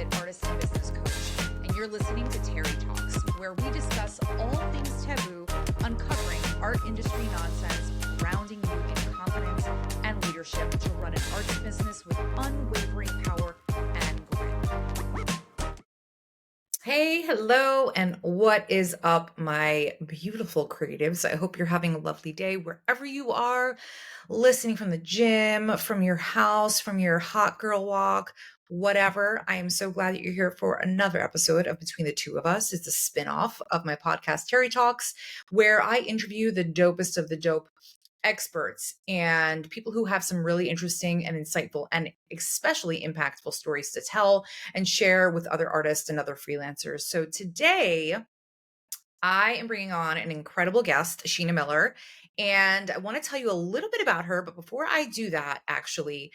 Connected Artist and Business Coach, and you're listening to Terry Talks, where we discuss all things taboo, uncovering art industry nonsense, grounding you in confidence and leadership to run an arts business with unwavering power and grit. Hey, hello, and what is up, my beautiful creatives? I hope you're having a lovely day wherever you are, listening from the gym, from your house, from your hot girl walk, whatever. I am so glad that you're here for another episode of Between the Two of Us. It's a spin-off of my podcast, Terry Talks, where I interview the dopest of the dope experts and people who have some really interesting and insightful and especially impactful stories to tell and share with other artists and other freelancers. So today, I am bringing on an incredible guest, Sheena Miller, and I want to tell you a little bit about her. But before I do that, actually,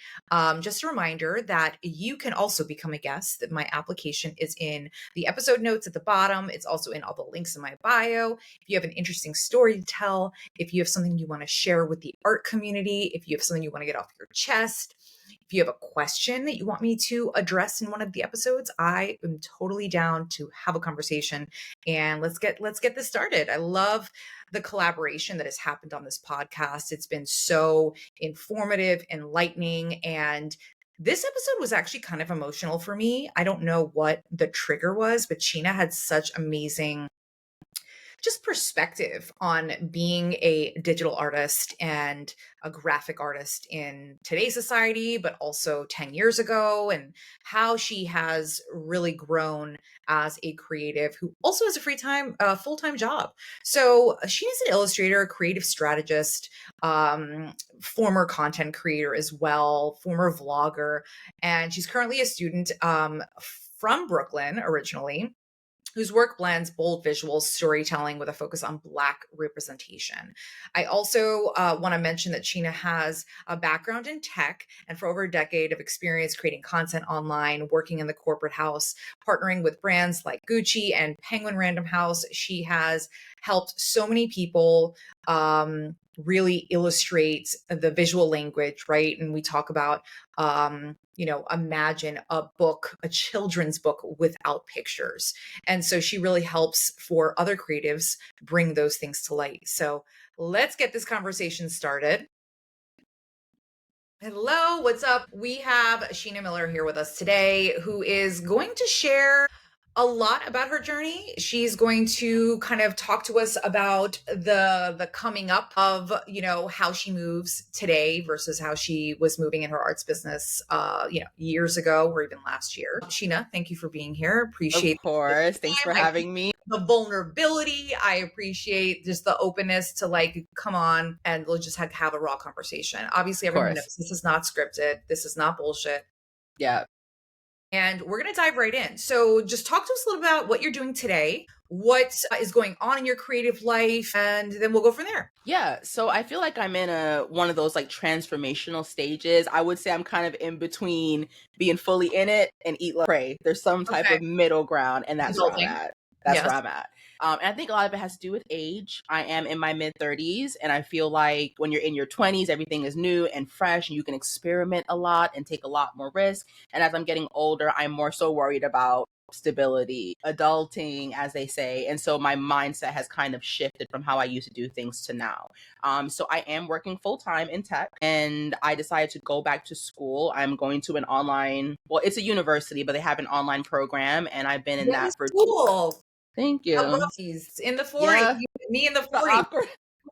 just a reminder that you can also become a guest. That my application is in the episode notes at the bottom. It's also in all the links in my bio. If you have an interesting story to tell, if you have something you want to share with the art community, if you have something you want to get off your chest, if you have a question that you want me to address in one of the episodes, I am totally down to have a conversation. And let's get this started. I love the collaboration that has happened on this podcast. It's been so informative, enlightening, and this episode was actually kind of emotional for me. I don't know what the trigger was, but Sheena had such amazing just perspective on being a digital artist and a graphic artist in today's society, but also 10 years ago, and how she has really grown as a creative who also has a full-time job. So she is an illustrator, creative strategist, former content creator as well, former vlogger, and she's currently a student from Brooklyn originally, whose work blends bold visuals, storytelling with a focus on Black representation. I also want to mention that Sheena has a background in tech and for over a decade of experience creating content online, working in the corporate house, partnering with brands like Gucci and Penguin Random House. She has helped so many people really illustrate the visual language, right? And we talk about imagine a book, a children's book without pictures. And so she really helps for other creatives bring those things to light. So let's get this conversation started. Hello, what's up? We have Sheena Miller here with us today, who is going to share a lot about her journey. She's going to kind of talk to us about the coming up of, how she moves today versus how she was moving in her arts business, years ago or even last year. Sheena, thank you for being here. Appreciate Of course. Thanks for having me. the vulnerability. I appreciate just the openness to come on and we'll just have a raw conversation. Obviously, everyone knows this is not scripted. This is not bullshit. Yeah. And we're going to dive right in. So just talk to us a little about what you're doing today, what is going on in your creative life, and then we'll go from there. Yeah. So I feel like I'm in one of those transformational stages. I would say I'm kind of in between being fully in it and eat, like, pray. There's some type of middle ground, and that's where I'm at. That's where I'm at. And I think a lot of it has to do with age. I am in my mid-30s, and I feel like when you're in your 20s, everything is new and fresh, and you can experiment a lot and take a lot more risk. And as I'm getting older, I'm more so worried about stability, adulting, as they say. And so my mindset has kind of shifted from how I used to do things to now. So I am working full-time in tech, and I decided to go back to school. I'm going to it's a university, but they have an online program, and I've been in that for cool. Thank you. I love these. In the 40s, me in the 40s.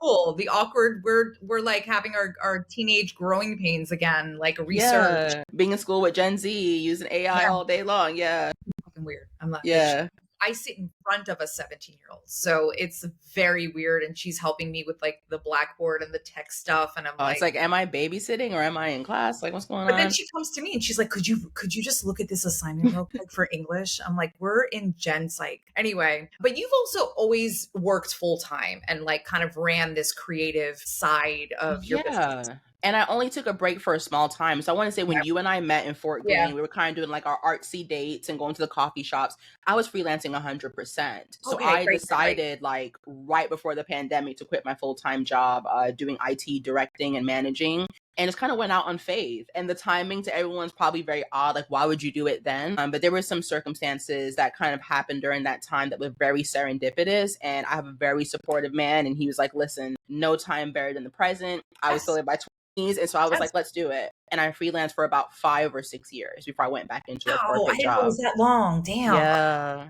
Cool. The awkward, we're like having our teenage growing pains again, like research. Yeah. Being in school with Gen Z, using AI all day long. Yeah. Fucking weird. I'm not. Yeah. I sit in front of a 17-year-old, so it's very weird. And she's helping me with the blackboard and the tech stuff, and I'm it's like, am I babysitting or am I in class? Like, what's going on? But then she comes to me and she's like, could you just look at this assignment real quick for English? I'm like, we're in Gen Psych anyway. But you've also always worked full time and kind of ran this creative side of your business. And I only took a break for a small time. So I want to say when you and I met in Fort Greene, we were kind of doing our artsy dates and going to the coffee shops. I was freelancing 100%. So I decided right before the pandemic to quit my full-time job doing IT directing and managing and just kind of went out on faith. And the timing to everyone's probably very odd. Like, why would you do it then? But there were some circumstances that kind of happened during that time that were very serendipitous. And I have a very supportive man, and he was like, listen, no time better than the present. I was still in my 20s. And so I was like, let's do it. And I freelanced for about 5 or 6 years before I went back into a corporate I didn't know it was that long. Damn. Yeah.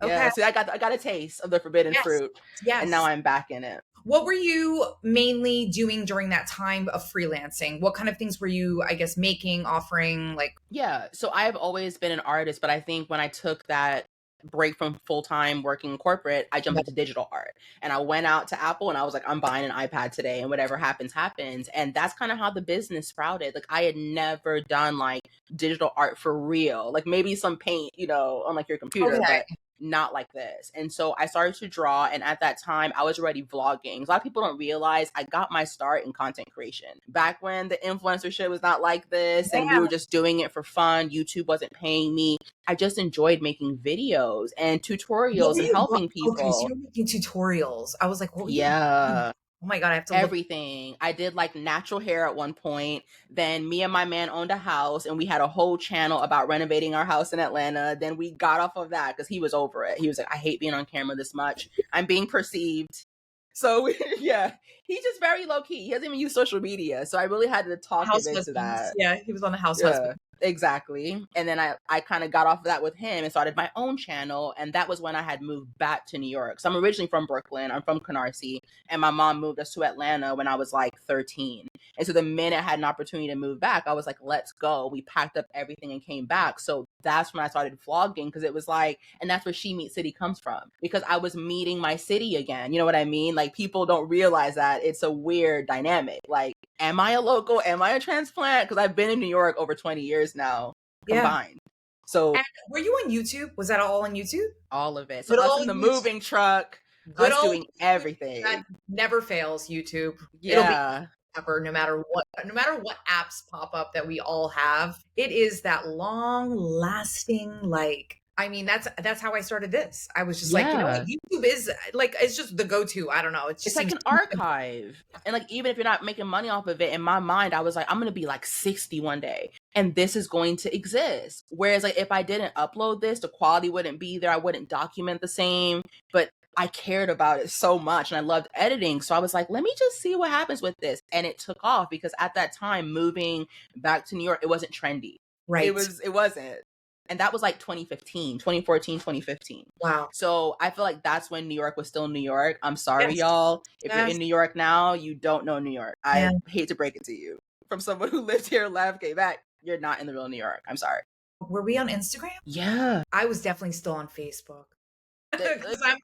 Okay. Yeah. So I got a taste of the forbidden fruit. Yes. And now I'm back in it. What were you mainly doing during that time of freelancing? What kind of things were you, I guess, making, offering? Like, yeah. So I've always been an artist, but I think when I took that break from full-time working in corporate, I jumped into digital art. And I went out to Apple and I was like, I'm buying an iPad today, and whatever happens, happens. And that's kind of how the business sprouted. Like, I had never done like digital art for real. Like maybe some paint, on like your computer, but not like this. And so I started to draw, and at that time I was already vlogging. A lot of people don't realize I got my start in content creation back when the influencer shit was not like this, and we were just doing it for fun. YouTube wasn't paying me. I just enjoyed making videos and tutorials and helping people. Okay, so you're making tutorials. I was like, well, yeah. Oh my God, I have to everything. I did like natural hair at one point. Then me and my man owned a house, and we had a whole channel about renovating our house in Atlanta. Then we got off of that because he was over it. He was like, I hate being on camera this much. I'm being perceived. So yeah, he's just very low key. He doesn't even use social media. So I really had to talk him into that. Yeah, he was on the House Husband. Exactly. And then I kind of got off of that with him and started my own channel. And that was when I had moved back to New York. So I'm originally from Brooklyn. I'm from Canarsie. And my mom moved us to Atlanta when I was like 13. And so the minute I had an opportunity to move back, I was like, let's go. We packed up everything and came back. So that's when I started vlogging, because it was like, and that's where She Meets City comes from, because I was meeting my city again. You know what I mean? Like, people don't realize that it's a weird dynamic. Like, am I a local? Am I a transplant? Because I've been in New York over 20 years now combined. So and were you on YouTube? Was that all on YouTube? All of it. So us in the moving truck, us doing everything. That never fails, YouTube. Yeah. No matter what apps pop up that we all have, it is that long lasting, like, I mean, that's how I started this. I was just like, YouTube is like, it's just the go-to. I don't know. It's like an archive. And like, even if you're not making money off of it, in my mind, I was like, I'm going to be like 60 one day, and this is going to exist. Whereas like, if I didn't upload this, the quality wouldn't be there. I wouldn't document the same, but I cared about it so much and I loved editing. So I was like, let me just see what happens with this. And it took off, because at that time, moving back to New York, it wasn't trendy. Right. It wasn't. And that was like 2014, 2015. Wow. So I feel like that's when New York was still New York. I'm sorry, y'all. If you're in New York now, you don't know New York. I hate to break it to you. From someone who lived here, left, came back, you're not in the real New York. I'm sorry. Were we on Instagram? Yeah. I was definitely still on Facebook. Because I'm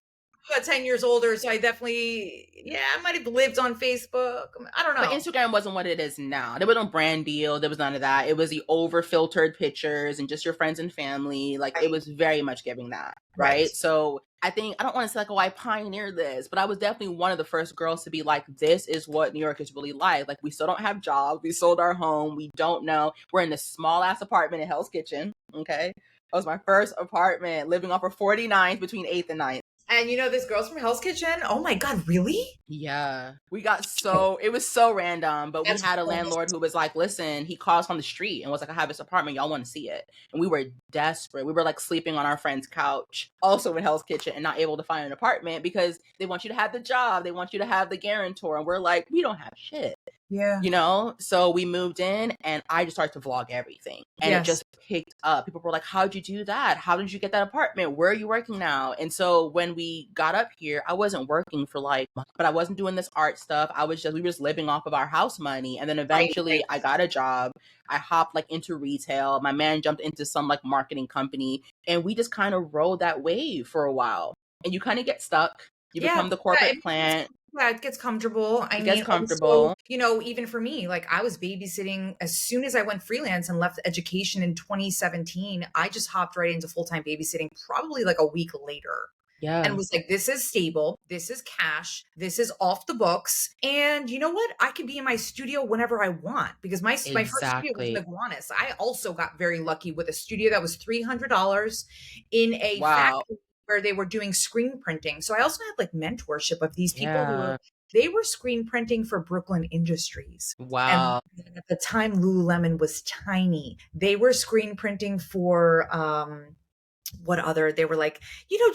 about 10 years older, so I definitely, I might have lived on Facebook. I don't know. But Instagram wasn't what it is now. There was no brand deal. There was none of that. It was the over-filtered pictures and just your friends and family. Like, it was very much giving that, right? So I think, I don't want to say like, oh, I pioneered this, but I was definitely one of the first girls to be like, this is what New York is really like. Like, we still don't have jobs. We sold our home. We don't know. We're in this small-ass apartment in Hell's Kitchen, okay? That was my first apartment, living off of 49th between 8th and 9th. And this girl's from Hell's Kitchen? Oh my God, really? Yeah. We got it was so random, but we had a landlord who was like, listen, he called us on the street and was like, I have this apartment, y'all want to see it? And we were desperate. We were like sleeping on our friend's couch, also in Hell's Kitchen, and not able to find an apartment because they want you to have the job. They want you to have the guarantor. And we're like, we don't have shit. Yeah. So we moved in and I just started to vlog everything. And it just picked up. People were like, how'd you do that? How did you get that apartment? Where are you working now? And so when we got up here, I wasn't working for but I wasn't doing this art stuff. We were just living off of our house money. And then eventually I got a job. I hopped like into retail. My man jumped into some like marketing company, and we just kind of rode that wave for a while. And you kind of get stuck. You become the corporate plant. Yeah, it gets comfortable. It gets comfortable. Also, even for me, like, I was babysitting as soon as I went freelance and left education in 2017. I just hopped right into full-time babysitting probably like a week later. Yeah. And was like, this is stable. This is cash. This is off the books. And you know what? I can be in my studio whenever I want, because my first studio was in Iguanas. I also got very lucky with a studio that was $300 in a factory where they were doing screen printing. So I also had like mentorship of these people who were They were screen printing for Brooklyn Industries. Wow. And at the time, Lululemon was tiny. They were screen printing for what other, they were like,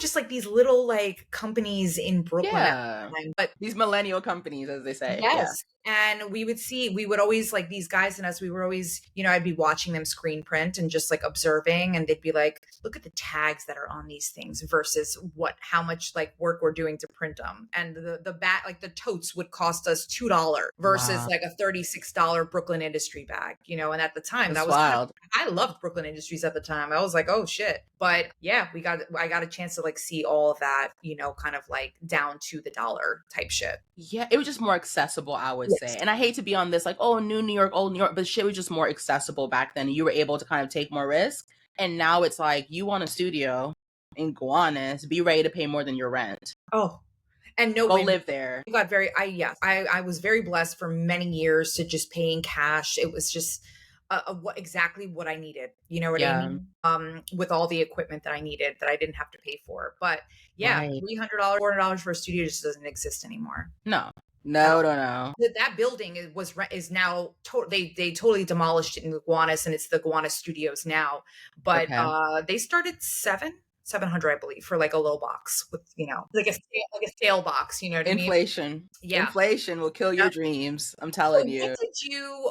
just like these little like companies in Brooklyn at the time. But these millennial companies, as they say. Yes. And we would always like these guys and us, we were always, I'd be watching them screen print and just like observing, and they'd be like, look at the tags that are on these things versus how much like work we're doing to print them. And like the totes would cost us $2 versus like a $36 Brooklyn Industry bag, and at the time that was wild. I loved Brooklyn Industries at the time. I was like, oh shit. But yeah, I got a chance to like see all of that, kind of like down to the dollar type shit. Yeah, it was just more accessible, I would say. And I hate to be on this like, oh, New York, old New York, but shit was just more accessible back then. You were able to kind of take more risk. And now it's like, you want a studio in Gowanus, be ready to pay more than your rent. Oh, and no, go live there. I was very blessed for many years to just paying cash. It was just exactly what I needed. You know what I mean? With all the equipment that I needed that I didn't have to pay for. But yeah, $300, $400 for a studio just doesn't exist anymore. No. That building is now they totally demolished it in Gowanus, and it's the Gowanus Studios now. But they started 700, I believe, for like a low box with, like a sale box, you know what I mean? Inflation. Yeah. Inflation will kill your dreams. I'm telling you.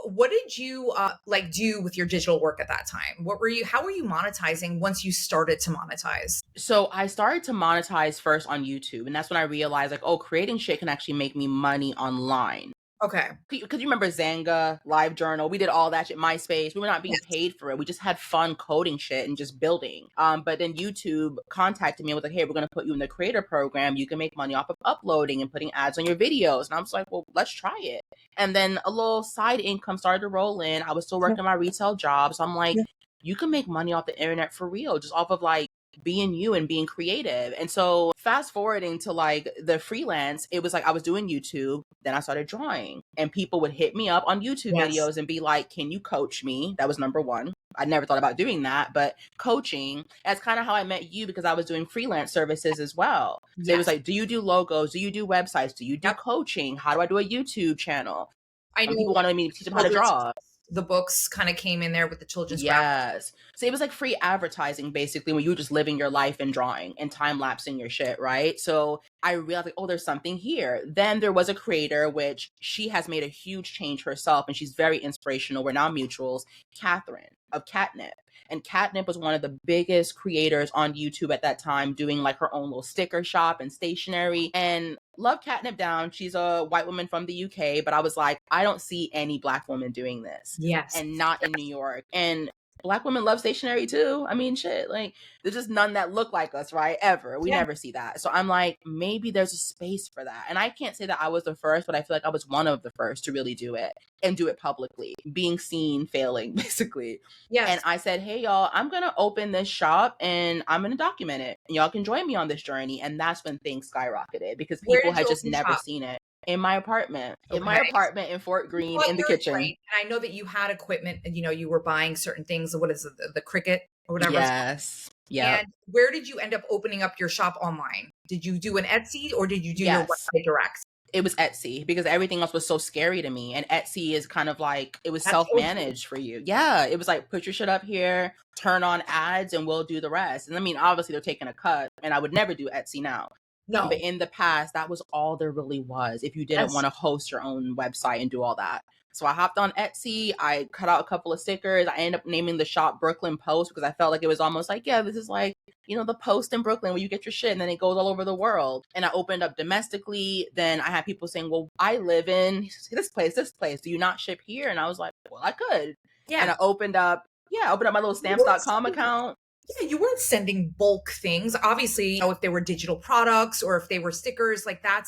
What did you like do with your digital work at that time? How were you monetizing once you started to monetize? So I started to monetize first on YouTube, and that's when I realized like, oh, creating shit can actually make me money online. Okay. Because you remember Zanga, LiveJournal, we did all that shit, MySpace. We were not being paid for it. We just had fun coding shit and just building. But then YouTube contacted me and was like, hey, we're going to put you in the creator program. You can make money off of uploading and putting ads on your videos. And I was like, well, let's try it. And then a little side income started to roll in. I was still working my retail job. So I'm like, you can make money off the internet for real, just off of like being you and being creative. And so fast forwarding to like the freelance, it was like I was doing YouTube, then I started drawing, and people would hit me up on YouTube videos and be like, can you coach me? That was number one. I never thought about doing that, but coaching, that's kind of how I met you, because I was doing freelance services as well. So it was like, do you do logos? Do you do websites? Do you do coaching? How do I do a YouTube channel? I know people wanted me to teach them how to draw. The books kind of came in there with the children's graphics. So it was like free advertising, basically, when you were just living your life and drawing and time-lapsing your shit, right? So I realized like, oh, there's something here. Then there was a creator, which she has made a huge change herself, and she's very inspirational. We're now mutuals, Catherine of Catnip. And Catnip was one of the biggest creators on YouTube at that time, doing like her own little sticker shop and stationery. And love Catnip down. She's a white woman from the UK, but I was like, I don't see any Black woman doing this. Yes. And not in New York. And Black women love stationery too. I mean, shit, like there's just none that look like us, right? Ever. We never see that. So I'm like, maybe there's a space for that. And I can't say that I was the first, but I feel like I was one of the first to really do it and do it publicly, being seen, failing, basically. Yes. And I said, hey, y'all, I'm going to open this shop and I'm going to document it. And y'all can join me on this journey. And that's when things skyrocketed, because people had just never seen it. In my apartment, in Fort Greene, in the kitchen. Right. And I know that you had equipment, and you were buying certain things. What is it, the Cricut or whatever? Yes. Yeah. And where did you end up opening up your shop online? Did you do an Etsy, or did you do your website direct? It was Etsy, because everything else was so scary to me. And Etsy is kind of like, it was self-managed for you. Yeah. It was like, put your shit up here, turn on ads, and we'll do the rest. And I mean, obviously they're taking a cut, and I would never do Etsy now. No. But in the past, that was all there really was, if you didn't want to host your own website and do all that. So I hopped on Etsy. I cut out a couple of stickers. I ended up naming the shop Brooklyn Post, because I felt like it was almost like, yeah, this is like, the Post in Brooklyn where you get your shit and then it goes all over the world. And I opened up domestically. Then I had people saying, well, I live in this place. Do you not ship here? And I was like, well, I could. Yeah. And I opened up my little stamps.com account. Yeah, you weren't sending bulk things. Obviously, if they were digital products or if they were stickers, like that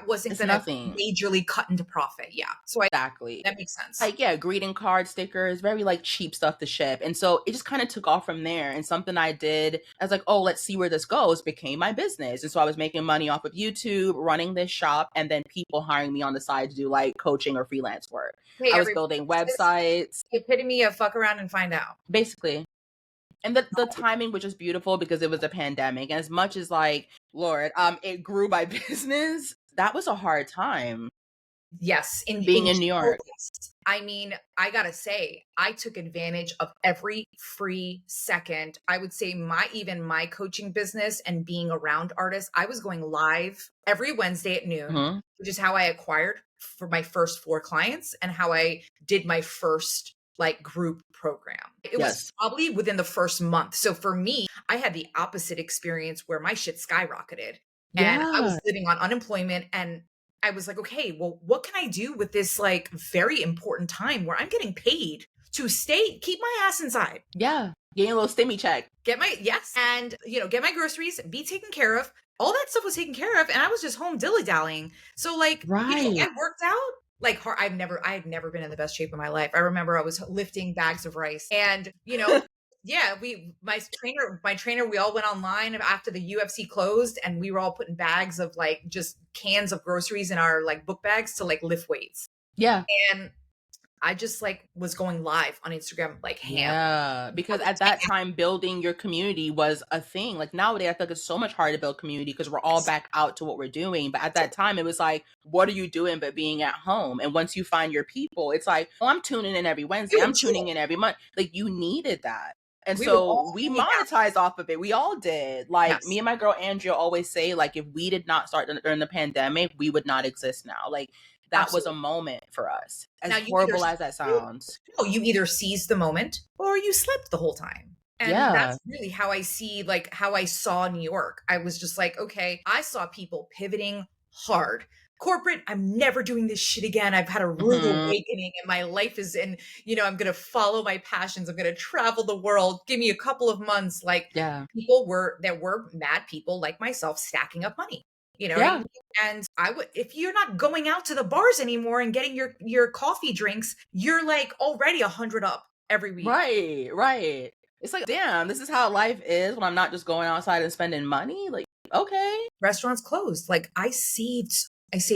wasn't going to majorly cut into profit. Yeah. So exactly. That makes sense. Like, yeah, greeting card stickers, very like cheap stuff to ship. And so it just kind of took off from there. And something I did, I was like, oh, let's see where this goes, became my business. And so I was making money off of YouTube, running this shop, and then people hiring me on the side to do like coaching or freelance work. Hey, I was building websites. Epitome of fuck around and find out. Basically. And the timing was just beautiful, because it was a pandemic. And as much as like, Lord, it grew my business, that was a hard time. Yes, being in New York. I mean, I gotta say, I took advantage of every free second. I would say even my coaching business and being around artists, I was going live every Wednesday at noon, which is how I acquired for my first 4 clients and how I did my first like group program. It was probably within the first month. So for me, I had the opposite experience where my shit skyrocketed. And I was living on unemployment, and I was like, okay, well, what can I do with this like very important time where I'm getting paid to keep my ass inside? Yeah. Getting a little stimmy check. And, get my groceries, be taken care of. All that stuff was taken care of. And I was just home dilly-dallying. So like, I worked out like hard. I had never been in the best shape of my life. I remember I was lifting bags of rice and, yeah, my trainer, we all went online after the UFC closed, and we were all putting bags of like just cans of groceries in our like book bags to like lift weights. Yeah. And I just like was going live on Instagram like ham. Yeah, because at that time building your community was a thing. Like nowadays I feel like it's so much harder to build community because we're all back out to what we're doing. But at that time it was like, what are you doing but being at home? And once you find your people, it's like, oh, I'm tuning in every Wednesday. I'm tuning in every month. Like you needed that. And so we monetized off of it. We all did. Like me and my girl Andrea always say, like, if we did not start during the pandemic, we would not exist now. Like that was a moment for us. As horrible as that sounds. You either seized the moment or you slept the whole time. And that's really how I saw New York. I was just like, okay, I saw people pivoting hard. Corporate, I'm never doing this shit again. I've had a rude awakening and my life is I'm going to follow my passions. I'm going to travel the world. Give me a couple of months. Like there were mad people like myself stacking up money, what I mean? And if you're not going out to the bars anymore and getting your coffee drinks, you're like already 100 up every week. Right. It's like, damn, this is how life is when I'm not just going outside and spending money. Like, okay. Restaurants closed. Like I saved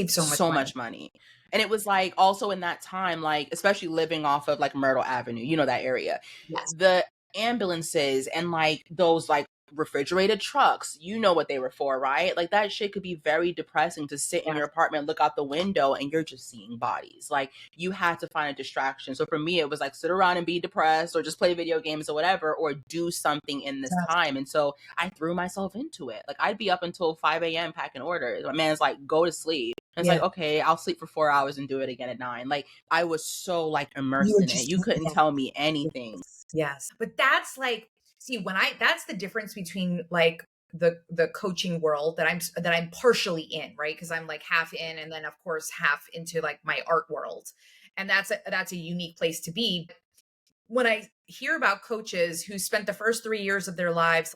so much money. And it was like also in that time, like especially living off of like Myrtle Avenue, that area. Yes. The ambulances and like those like refrigerated trucks, what they were for, right? Like that shit could be very depressing to sit in your apartment, look out the window, and you're just seeing bodies. Like you had to find a distraction. So for me, it was like sit around and be depressed or just play video games or whatever, or do something in this time. And so I threw myself into it. Like I'd be up until 5 a.m. packing orders. My man's like, go to sleep. And it's like, okay, I'll sleep for 4 hours and do it again at 9. Like I was so like immersed in it. You couldn't tell me anything. Yes. But that's like, see, that's the difference between like the coaching world that I'm partially in, right? Because I'm like half in, and then of course half into like my art world, and that's a unique place to be. When I hear about coaches who spent the first 3 years of their lives,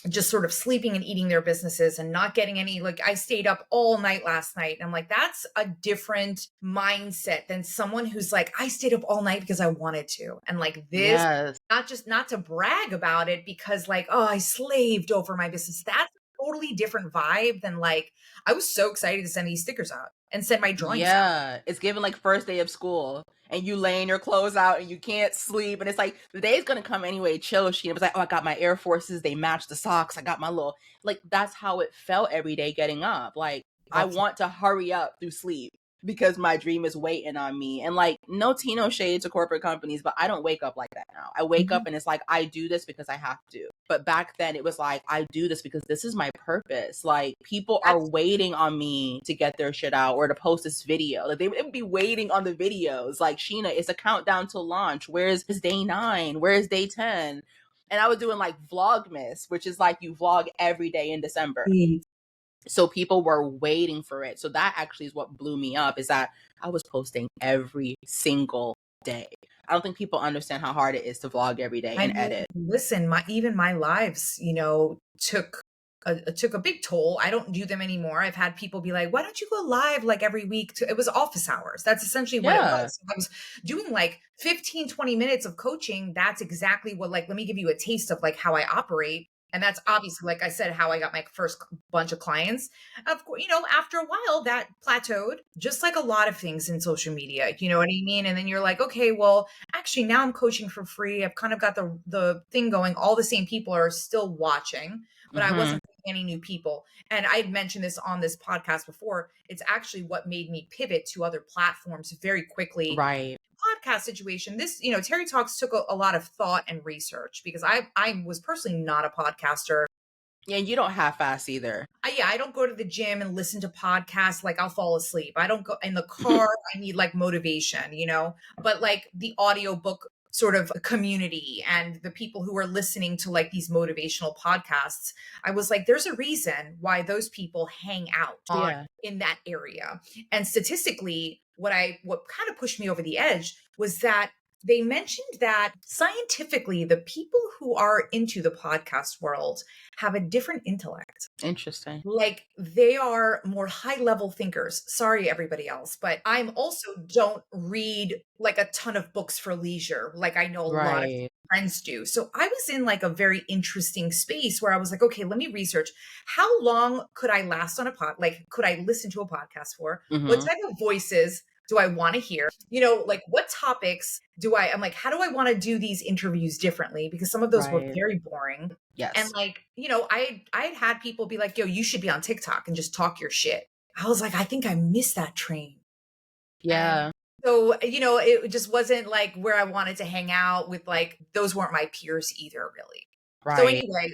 just sort of sleeping and eating their businesses and not getting any, like I stayed up all night last night. And I'm like, that's a different mindset than someone who's like, I stayed up all night because I wanted to. And like this, not to brag about it because like, oh, I slaved over my business. That's a totally different vibe than like, I was so excited to send these stickers out and send my drawings out. It's given like first day of school. And you laying your clothes out and you can't sleep. And it's like, the day's going to come anyway. Chill, Sheena. It was like, oh, I got my Air Forces. They match the socks. I got my little, like, that's how it felt every day getting up. Like, I want to hurry up through sleep because my dream is waiting on me. And like, no Tino shade to corporate companies, but I don't wake up like that now. I wake up and it's like, I do this because I have to. But back then it was like, I do this because this is my purpose. Like people are waiting on me to get their shit out or to post this video. Like they would be waiting on the videos. Like, Sheena, it's a countdown to launch. Where's day 9? Where's day 10? And I was doing like Vlogmas, which is like you vlog every day in December. So people were waiting for it. So that actually is what blew me up, is that I was posting every single day. I don't think people understand how hard it is to vlog every day and edit. Listen, even my lives, took a big toll. I don't do them anymore. I've had people be like, why don't you go live like every week? It was office hours. That's essentially what it was. I was doing like 15, 20 minutes of coaching. That's exactly what, like, let me give you a taste of like how I operate. And that's obviously, like I said, how I got my first bunch of clients. Of course, after a while that plateaued, just like a lot of things in social media, you know what I mean? And then you're like, okay, well, actually now I'm coaching for free. I've kind of got the thing going. All the same people are still watching. but I wasn't meeting any new people. And I had mentioned this on this podcast before. It's actually what made me pivot to other platforms very quickly. Right. Podcast situation, this, Terry Talks took a lot of thought and research, because I was personally not a podcaster. Yeah, you don't half-ass either. I don't go to the gym and listen to podcasts. Like, I'll fall asleep. I don't go in the car. I need like motivation, but like the audiobook sort of community and the people who are listening to like these motivational podcasts, I was like, there's a reason why those people hang out in that area. And statistically, what kind of pushed me over the edge was that they mentioned that scientifically, the people who are into the podcast world have a different intellect. Interesting. Like, they are more high level thinkers. Sorry, everybody else, but I'm also don't read like a ton of books for leisure. Like, I know a lot of friends do. So I was in like a very interesting space where I was like, okay, let me research. How long could I last on a could I listen to a podcast for? What type of voices do I want to hear? Like, what topics I'm like, how do I want to do these interviews differently? Because some of those were very boring. Yes. And like, I had people be like, yo, you should be on TikTok and just talk your shit. I was like, I think I missed that train. Yeah. And so, it just wasn't like where I wanted to hang out with, like, those weren't my peers either, really. Right. So anyway,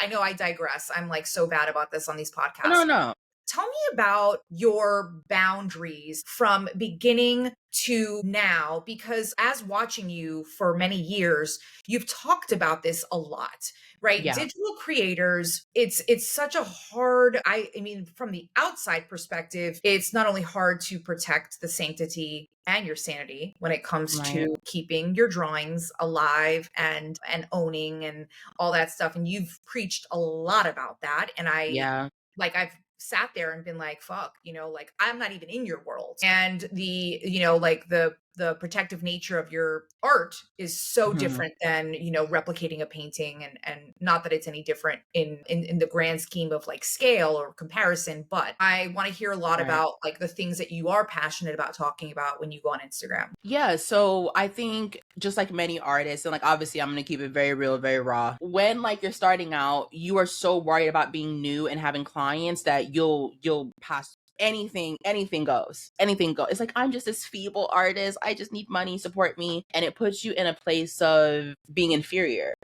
I know I digress. I'm like so bad about this on these podcasts. No. Tell me about your boundaries from beginning to now, because as watching you for many years, you've talked about this a lot, right? Yeah. Digital creators, it's such a hard, I mean, from the outside perspective, it's not only hard to protect the sanctity and your sanity when it comes to keeping your drawings alive and owning and all that stuff. And you've preached a lot about that. And I've sat there and been like, fuck, like, I'm not even in your world. And the, like the protective nature of your art is so different than, replicating a painting, and not that it's any different in the grand scheme of like scale or comparison, but I want to hear a lot about like the things that you are passionate about talking about when you go on Instagram. Yeah. So I think just like many artists, and like, obviously I'm going to keep it very real, very raw. When like you're starting out, you are so worried about being new and having clients that you'll pass anything goes. It's like, I'm just this feeble artist. I just need money, support me. And it puts you in a place of being inferior,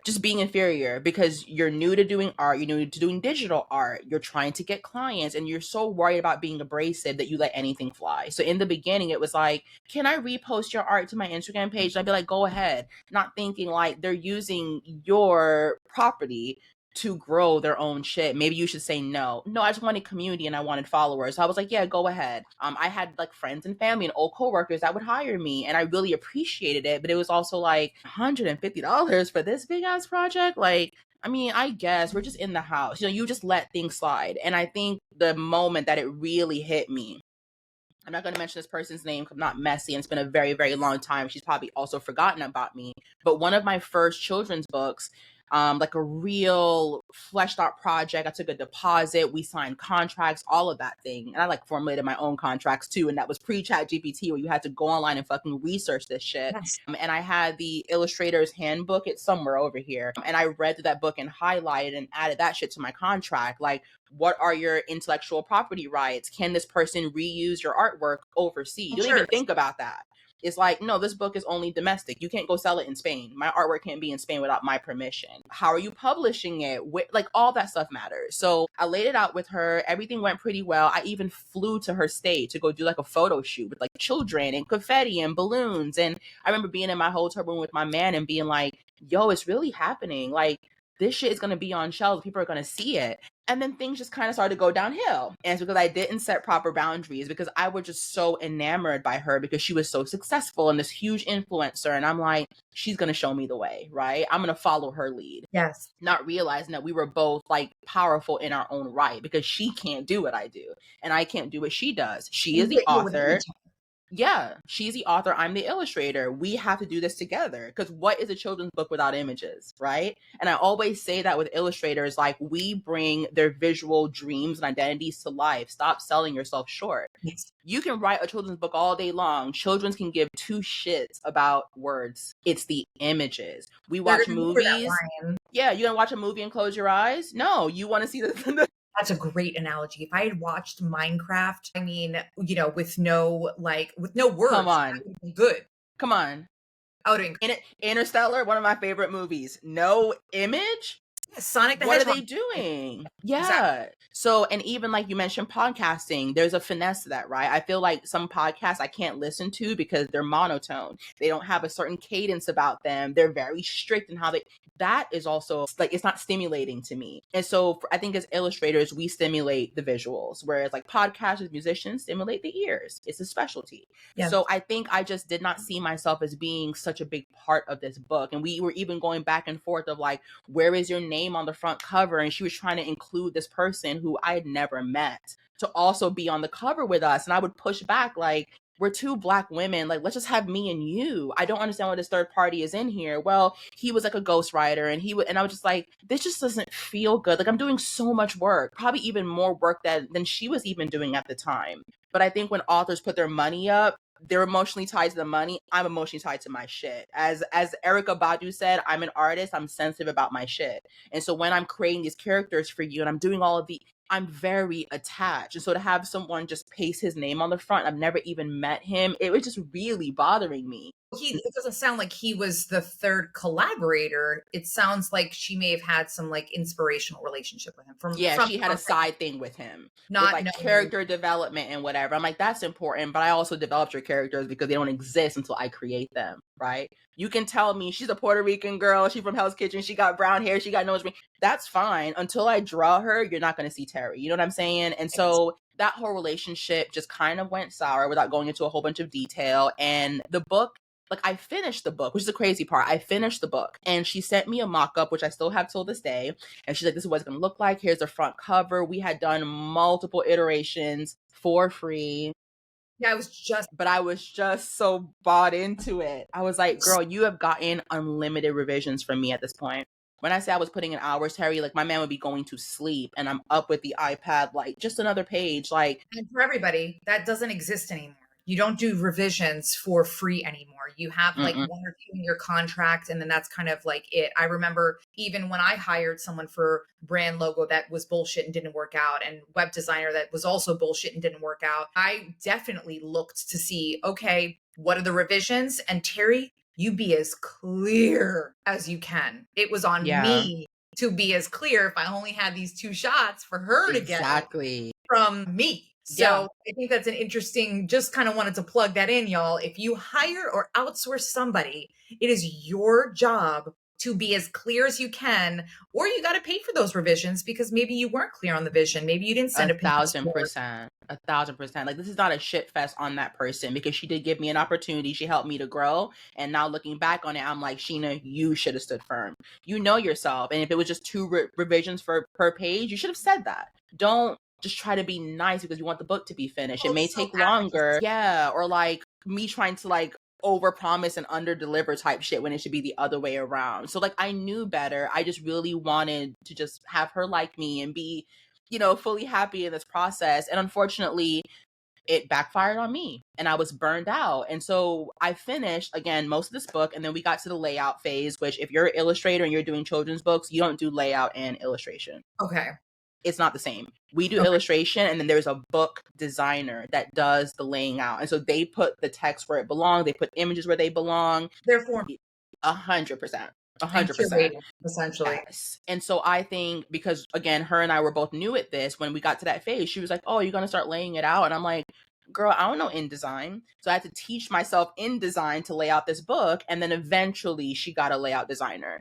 because you're new to doing art. You're new to doing digital art. You're trying to get clients, and you're so worried about being abrasive that you let anything fly. So in the beginning, it was like, can I repost your art to my Instagram page? And I'd be like, go ahead. Not thinking like they're using your property to grow their own shit. Maybe you should say no. I just wanted community and I wanted followers. So I was like, yeah, go ahead. I had like friends and family and old coworkers that would hire me, and I really appreciated it. But it was also like $150 for this big ass project. Like, I mean, I guess we're just in the house. You just let things slide. And I think the moment that it really hit me, I'm not going to mention this person's name because I'm not messy, and it's been a very, very long time. She's probably also forgotten about me. But one of my first children's books, like a real fleshed out project. I took a deposit, we signed contracts, all of that thing. And I like formulated my own contracts too. And that was pre-chat GPT, where you had to go online and fucking research this shit. Yes. And I had the illustrator's handbook. It's somewhere over here. And I read through that book and highlighted and added that shit to my contract. Like, what are your intellectual property rights? Can this person reuse your artwork overseas? You don't even think about that. It's like, no, this book is only domestic. You can't go sell it in Spain. My artwork can't be in Spain without my permission. How are you publishing it? Like, all that stuff matters. So I laid it out with her. Everything went pretty well. I even flew to her state to go do like a photo shoot with like children and confetti and balloons. And I remember being in my hotel room with my man and being like, yo, it's really happening. Like, this shit is going to be on shelves. People are going to see it. And then things just kind of started to go downhill. And it's because I didn't set proper boundaries, because I was just so enamored by her because she was so successful and this huge influencer. And I'm like, she's going to show me the way, right? I'm going to follow her lead. Yes. Not realizing that we were both like powerful in our own right, because she can't do what I do and I can't do what she does. She is the author. Yeah, she's the author, I'm the illustrator. We have to do this together, because what is a children's book without images, right? And I always say that with illustrators, like, we bring their visual dreams and identities to life. Stop selling yourself short. Yes. You can write a children's book all day long. Children can give two shits about words. It's the images. We watch movies. Yeah, you gonna watch a movie and close your eyes? No, you want to see the That's a great analogy. If I had watched Minecraft, I mean, you know, with no words, Come on, that would be good. Come on. Interstellar, one of my favorite movies. No image? Sonic the What Hedgehog. are they doing? Yeah. Exactly. So, and even like you mentioned podcasting, there's a finesse to that, right? I feel like some podcasts I can't listen to because they're monotone. They don't have a certain cadence about them. They're very strict in how that is also like, it's not stimulating to me. And so I think as illustrators, we stimulate the visuals, whereas like podcasters, musicians stimulate the ears. It's a specialty. Yeah. So I think I just did not see myself as being such a big part of this book. And we were even going back and forth of like, where is your name on the front cover? And she was trying to include this person who I had never met to also be on the cover with us. And I would push back like, we're two Black women. Like, let's just have me and you. I don't understand why this third party is in here. Well, he was like a ghostwriter, and I was just like, this just doesn't feel good. Like, I'm doing so much work, probably even more work than she was even doing at the time. But I think when authors put their money up, they're emotionally tied to the money. I'm emotionally tied to my shit. As Erica Badu said, I'm an artist. I'm sensitive about my shit. And so when I'm creating these characters for you and I'm doing all of I'm very attached. And so to have someone just paste his name on the front, I've never even met him, it was just really bothering me. It doesn't sound like he was the third collaborator. It sounds like she may have had some like inspirational relationship with him. She had a side thing with him, not with, like, character development and whatever. I'm like, that's important, but I also developed your characters because they don't exist until I create them, right? You can tell me she's a Puerto Rican girl, she's from Hell's Kitchen, she got brown hair, she got nose ring. That's fine. Until I draw her, you're not going to see Terry. You know what I'm saying? And so that whole relationship just kind of went sour without going into a whole bunch of detail. And the book, like, I finished the book, which is the crazy part. I finished the book and she sent me a mock-up, which I still have till this day. And she's like, this is what it's going to look like. Here's the front cover. We had done multiple iterations for free. Yeah, I was just so bought into it. I was like, girl, you have gotten unlimited revisions from me at this point. When I say I was putting in hours, Terry, like, my man would be going to sleep and I'm up with the iPad, like, just another page. Like, and for everybody, that doesn't exist anymore. You don't do revisions for free anymore. You have like one or two in your contract, and then that's kind of like it. I remember even when I hired someone for brand logo that was bullshit and didn't work out, and web designer that was also bullshit and didn't work out, I definitely looked to see, okay, what are the revisions? And Terry, you be as clear as you can. It was on me to be as clear if I only had these two shots for her to get from me. So I think that's an interesting, just kind of wanted to plug that in, y'all. If you hire or outsource somebody, it is your job to be as clear as you can, or you got to pay for those revisions because maybe you weren't clear on the vision. Maybe you didn't send 1,000%. 1,000%. Like, this is not a shit fest on that person because she did give me an opportunity. She helped me to grow. And now looking back on it, I'm like, Sheena, you should have stood firm. You know yourself. And if it was just two revisions per page, you should have said that. Don't just try to be nice because you want the book to be finished. It may take longer. Yeah. Or like me trying to like over promise and under deliver type shit when it should be the other way around. So like, I knew better. I just really wanted to just have her like me and be, you know, fully happy in this process. And unfortunately, it backfired on me and I was burned out. And so I finished, again, most of this book. And then we got to the layout phase, which if you're an illustrator and you're doing children's books, you don't do layout and illustration. Okay. It's not the same. We do illustration, and then there's a book designer that does the laying out. And so they put the text where it belongs. They put images where they belong. Therefore, 100%. 100%. Essentially. Yes. And so I think because, again, her and I were both new at this, when we got to that phase, she was like, oh, you're going to start laying it out? And I'm like, girl, I don't know InDesign. So I had to teach myself InDesign to lay out this book. And then eventually she got a layout designer.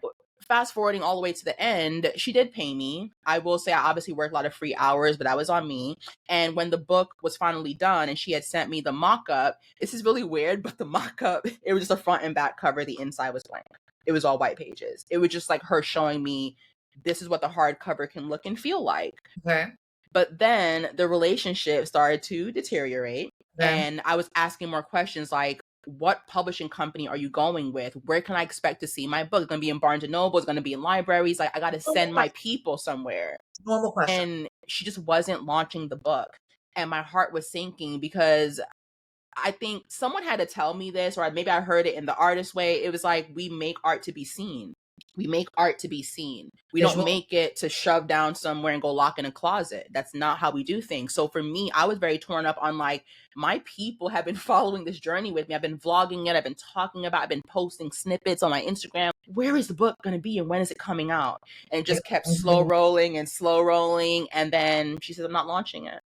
Fast forwarding all the way to the end, she did pay me. I will say I obviously worked a lot of free hours, but that was on me. And when the book was finally done and she had sent me the mock-up, this is really weird, but the mock-up, it was just a front and back cover. The inside was blank. It was all white pages. It was just like her showing me this is what the hardcover can look and feel like. Okay. But then the relationship started to deteriorate. And I was asking more questions like, what publishing company are you going with? Where can I expect to see my book? It's going to be in Barnes & Noble. It's going to be in libraries. Like, I got to send my people somewhere. Normal question. And she just wasn't launching the book. And my heart was sinking because I think someone had to tell me this, or maybe I heard it in the artist way. It was like, we make art to be seen. We make art to be seen. We don't make it to shove down somewhere and go lock in a closet. That's not how we do things. So for me, I was very torn up on like, my people have been following this journey with me. I've been vlogging it. I've been talking about it. I've been posting snippets on my Instagram. Where is the book going to be and when is it coming out? And it just kept slow rolling. And then she said, I'm not launching it.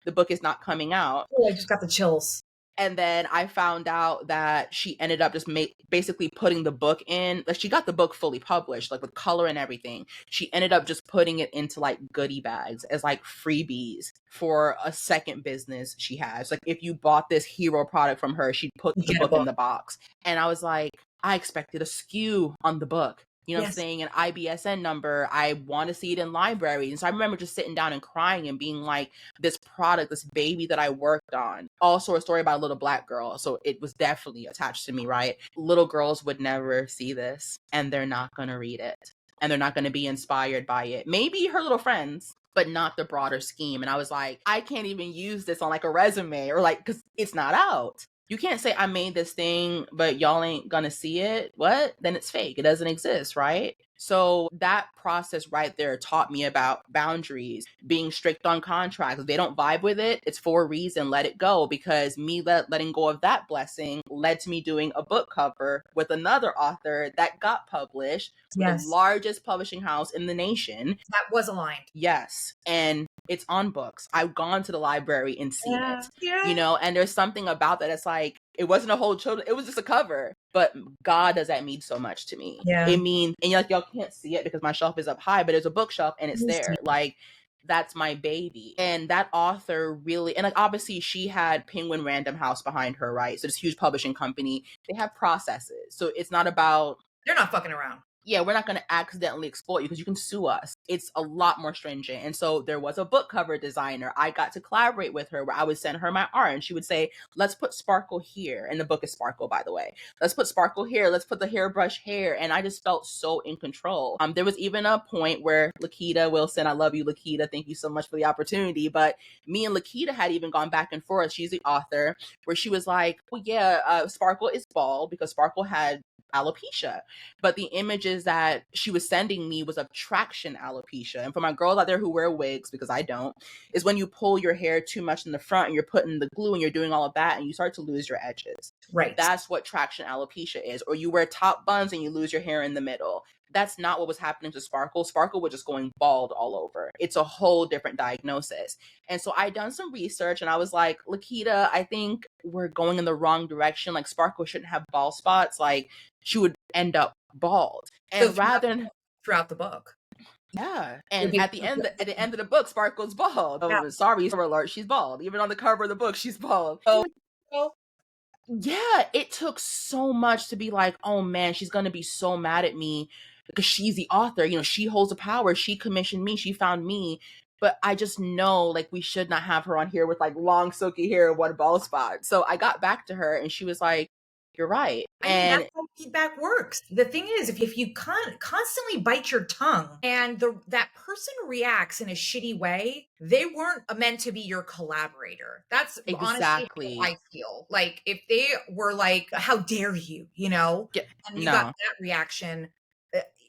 The book is not coming out. Oh, I just got the chills. And then I found out that she ended up just basically putting the book in, like she got the book fully published, like with color and everything. She ended up just putting it into like goodie bags as like freebies for a second business she has. Like if you bought this hero product from her, she'd put the book in the box. And I was like, I expected a SKU on the book. You know what I'm saying? An IBSN number. I want to see it in libraries. And so I remember just sitting down and crying and being like, this product, this baby that I worked on. Also a story about a little Black girl. So it was definitely attached to me, right? Little girls would never see this and they're not going to read it. And they're not going to be inspired by it. Maybe her little friends, but not the broader scheme. And I was like, I can't even use this on like a resume or like, because it's not out. You can't say I made this thing, but y'all ain't gonna see it. What? Then it's fake. It doesn't exist, right? So that process right there taught me about boundaries, being strict on contracts. If they don't vibe with it, it's for a reason. Let it go. Because me letting go of that blessing led to me doing a book cover with another author that got published. The largest publishing house in the nation. That was aligned. Yes. And it's on books. I've gone to the library and seen it, you know, and there's something about that. It's like, it wasn't a whole children. It was just a cover, but God, does that mean so much to me? It means, and like, y'all can't see it because my shelf is up high, but there's a bookshelf and it's there. Like, that's my baby. And that author really, and like, obviously she had Penguin Random House behind her, right? So this huge publishing company, they have processes. So it's not about, they're not fucking around. Yeah, we're not going to accidentally exploit you because you can sue us. It's a lot more stringent. And so there was a book cover designer. I got to collaborate with her where I would send her my art and she would say, let's put sparkle here. And the book is Sparkle, by the way. Let's put sparkle here. Let's put the hairbrush here. And I just felt so in control. There was even a point where Lakita Wilson, I love you, Lakita. Thank you so much for the opportunity. But me and Lakita had even gone back and forth. She's the author, where she was like, well, yeah, Sparkle is bald because Sparkle had alopecia, but the images that she was sending me was of traction alopecia. And for my girls out there who wear wigs, because I don't, is when you pull your hair too much in the front and you're putting the glue and you're doing all of that and you start to lose your edges. Right. That's what traction alopecia is. Or you wear top buns and you lose your hair in the middle. That's not what was happening to Sparkle. Sparkle was just going bald all over. It's a whole different diagnosis. And so I done some research and I was like, Lakita, I think we're going in the wrong direction. Like Sparkle shouldn't have bald spots. Like she would end up bald. And so rather than throughout the book. Yeah. And at the end of the book, Sparkle's bald. Oh, sorry, alert, she's bald. Even on the cover of the book, she's bald. So yeah, it took so much to be like, oh man, she's gonna be so mad at me because she's the author, you know, she holds the power, she commissioned me, she found me. But I just know like we should not have her on here with like long silky hair and one bald spot. So I got back to her and she was like, you're right. And that's how feedback works. The thing is, if you constantly bite your tongue and that person reacts in a shitty way, they weren't meant to be your collaborator. That's honestly how I feel. Like if they were like, how dare you, you know, and you got that reaction,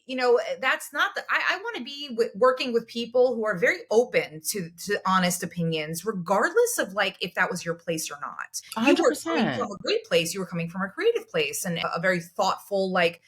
you know, that's not I want to be working with people who are very open to honest opinions, regardless of like if that was your place or not. 100%. You were coming from a great place. You were coming from a creative place and a very thoughtful, like,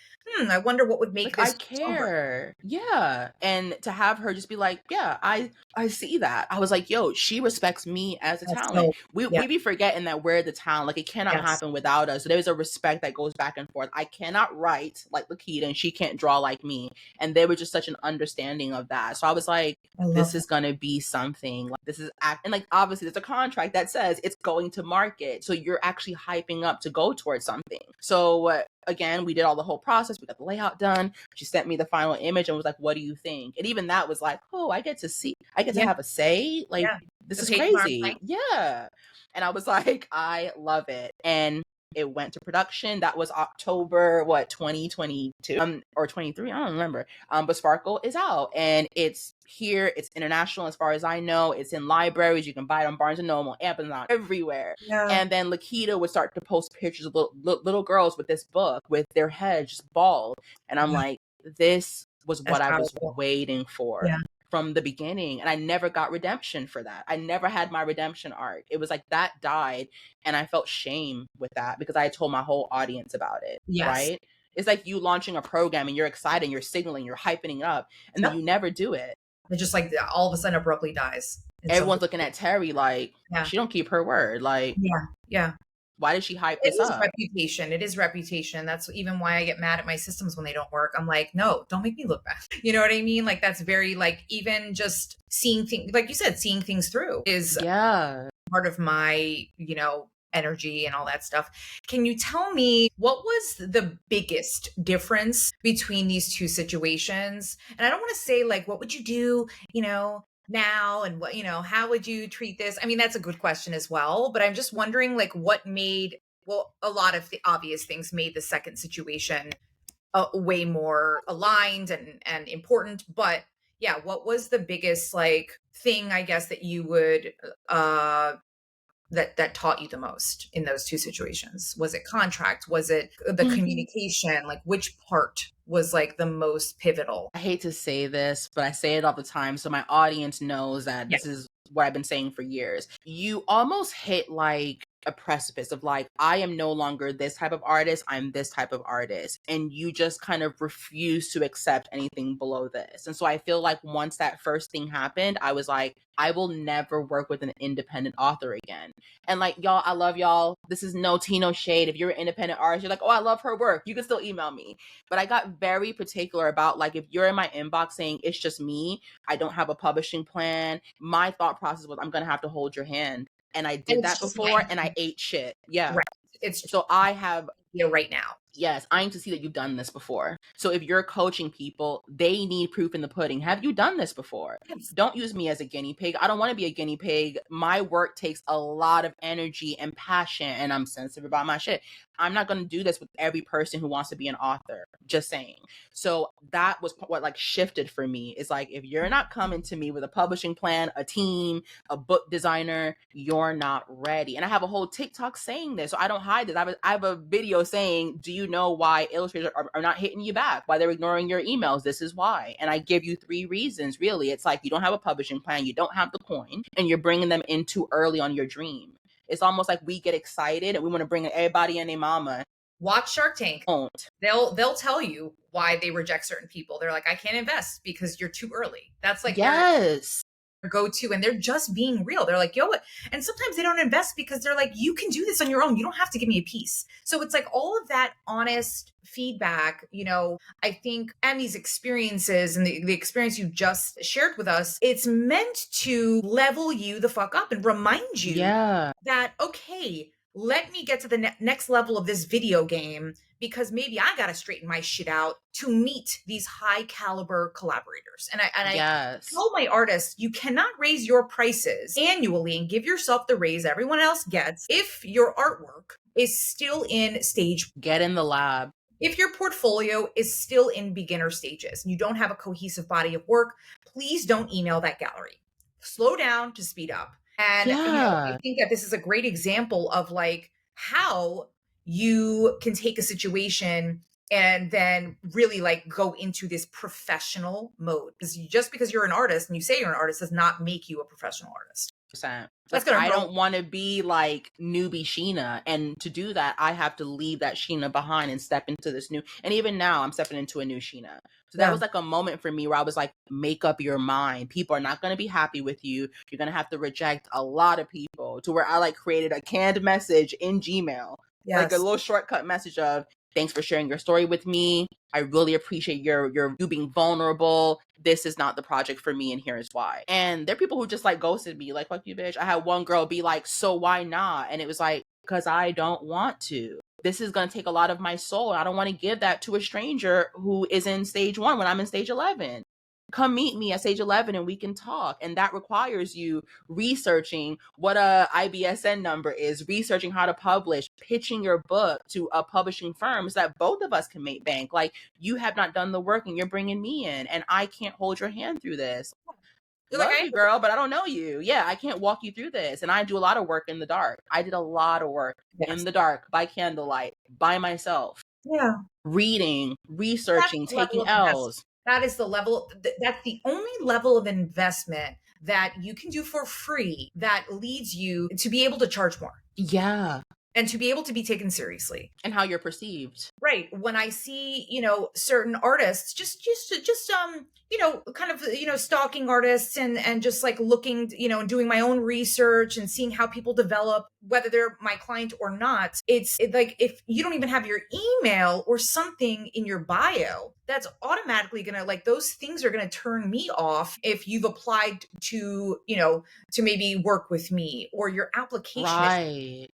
I wonder what would make this. I care. Yeah. And to have her just be like, yeah, I see that. I was like, yo, she respects me as a talent. We be forgetting that we're the talent. Like it cannot happen without us. So there's a respect that goes back and forth. I cannot write like Lakita and she can't draw like me. And there was just such an understanding of that. So I was like, this is going to be something. this is and like obviously there's a contract that says it's going to market, so you're actually hyping up to go towards something. So again, we did all the whole process, we got the layout done, she sent me the final image and was like, what do you think? And even that was like, oh, I get to have a say, like this is crazy. Yeah. And I was like, I love it. And it went to production. That was October 2022 or 23, I don't remember. But Sparkle is out and it's here, it's international as far as I know. It's in libraries, you can buy it on Barnes and Noble, Amazon, everywhere. And then Lakita would start to post pictures of little girls with this book with their heads just bald, and I'm like, this was what I was waiting for from the beginning. And I never got redemption for that. I never had my redemption arc. It was like that died, and I felt shame with that because I told my whole audience about it. Right? It's like you launching a program and you're excited and you're signaling, you're hyping it up, and then you never do it. It just like all of a sudden abruptly dies. Everyone's looking at Terry like she don't keep her word. Like why did she hype this up? Reputation. It is reputation. That's even why I get mad at my systems when they don't work. I'm like, no, don't make me look bad. You know what I mean? Like that's very like even just seeing things, like you said, seeing things through is part of my, energy and all that stuff. Can you tell me what was the biggest difference between these two situations? And I don't want to say like, what would you do, now, and what, how would you treat this? I mean, that's a good question as well, but I'm just wondering like what made, a lot of the obvious things made the second situation way more aligned and important. But yeah, what was the biggest like thing, I guess, that you would, that taught you the most in those two situations? Was it contract? Was it the communication? Like which part was like the most pivotal? I hate to say this, but I say it all the time, so my audience knows that this is what I've been saying for years. You almost hit like a precipice of like, I am no longer this type of artist, I'm this type of artist. And you just kind of refuse to accept anything below this. And so I feel like once that first thing happened, I was like, I will never work with an independent author again. And like, y'all, I love y'all. This is no tea, no shade. If you're an independent artist, you're like, oh, I love her work, you can still email me. But I got very particular about like, if you're in my inbox saying it's just me, I don't have a publishing plan, my thought process was, I'm going to have to hold your hand. And I did that before and I ate shit. Yeah. Right. It's so I have right now. Yes, I need to see that you've done this before. So if you're coaching people, they need proof in the pudding. Have you done this before? Yes. Don't use me as a guinea pig. I don't want to be a guinea pig. My work takes a lot of energy and passion, and I'm sensitive about my shit. I'm not going to do this with every person who wants to be an author. Just saying. So that was what like shifted for me. It's like, if you're not coming to me with a publishing plan, a team, a book designer, you're not ready. And I have a whole TikTok saying this, so I don't hide this. I have a video saying, do you know why illustrators are not hitting you back? Why they're ignoring your emails? This is why. And I give you 3 reasons, really. It's like, you don't have a publishing plan, you don't have the coin, and you're bringing them in too early on your dream. It's almost like we get excited and we want to bring everybody and their mama. Watch Shark Tank. They'll tell you why they reject certain people. They're like, I can't invest because you're too early. That's like go-to, and they're just being real. They're like, yo, and sometimes they don't invest because they're like, you can do this on your own, you don't have to give me a piece. So it's like all of that honest feedback, I think, and these experiences and the experience you just shared with us, it's meant to level you the fuck up and remind you that, okay, let me get to the next level of this video game, because maybe I got to straighten my shit out to meet these high caliber collaborators. And I tell my artists, you cannot raise your prices annually and give yourself the raise everyone else gets if your artwork is still in stage. Get in the lab. If your portfolio is still in beginner stages and you don't have a cohesive body of work, please don't email that gallery. Slow down to speed up. And I think that this is a great example of like how you can take a situation and then really like go into this professional mode. Because just because you're an artist and you say you're an artist does not make you a professional artist. Like, I don't want to be like newbie Sheena. And to do that, I have to leave that Sheena behind and step into this new. And even now I'm stepping into a new Sheena. So that was like a moment for me where I was like, make up your mind. People are not going to be happy with you. You're going to have to reject a lot of people, to where I like created a canned message in Gmail. Like a little shortcut message of, Thanks for sharing your story with me. I really appreciate you being vulnerable. This is not the project for me, and here's why. And there are people who just like ghosted me, like, fuck you, bitch. I had one girl be like, so why not? And it was like, because I don't want to. This is going to take a lot of my soul. I don't want to give that to a stranger who is in stage 1 when I'm in stage 11. Come meet me at stage 11 and we can talk. And that requires you researching what a IBSN number is, researching how to publish, pitching your book to a publishing firm so that both of us can make bank. Like, you have not done the work and you're bringing me in, and I can't hold your hand through this. Love you, girl, but I don't know you. Yeah, I can't walk you through this. And I do a lot of work in the dark. I did a lot of work in the dark, by candlelight, by myself. Yeah. Reading, researching, taking L's. That is the level, that's the only level of investment that you can do for free that leads you to be able to charge more. Yeah. And to be able to be taken seriously. And how you're perceived. Right. When I see, certain artists just kind of, stalking artists and just like looking, and doing my own research and seeing how people develop, whether they're my client or not. It's like, if you don't even have your email or something in your bio, that's automatically going to, like, those things are going to turn me off if you've applied to, to maybe work with me, or your application. Right.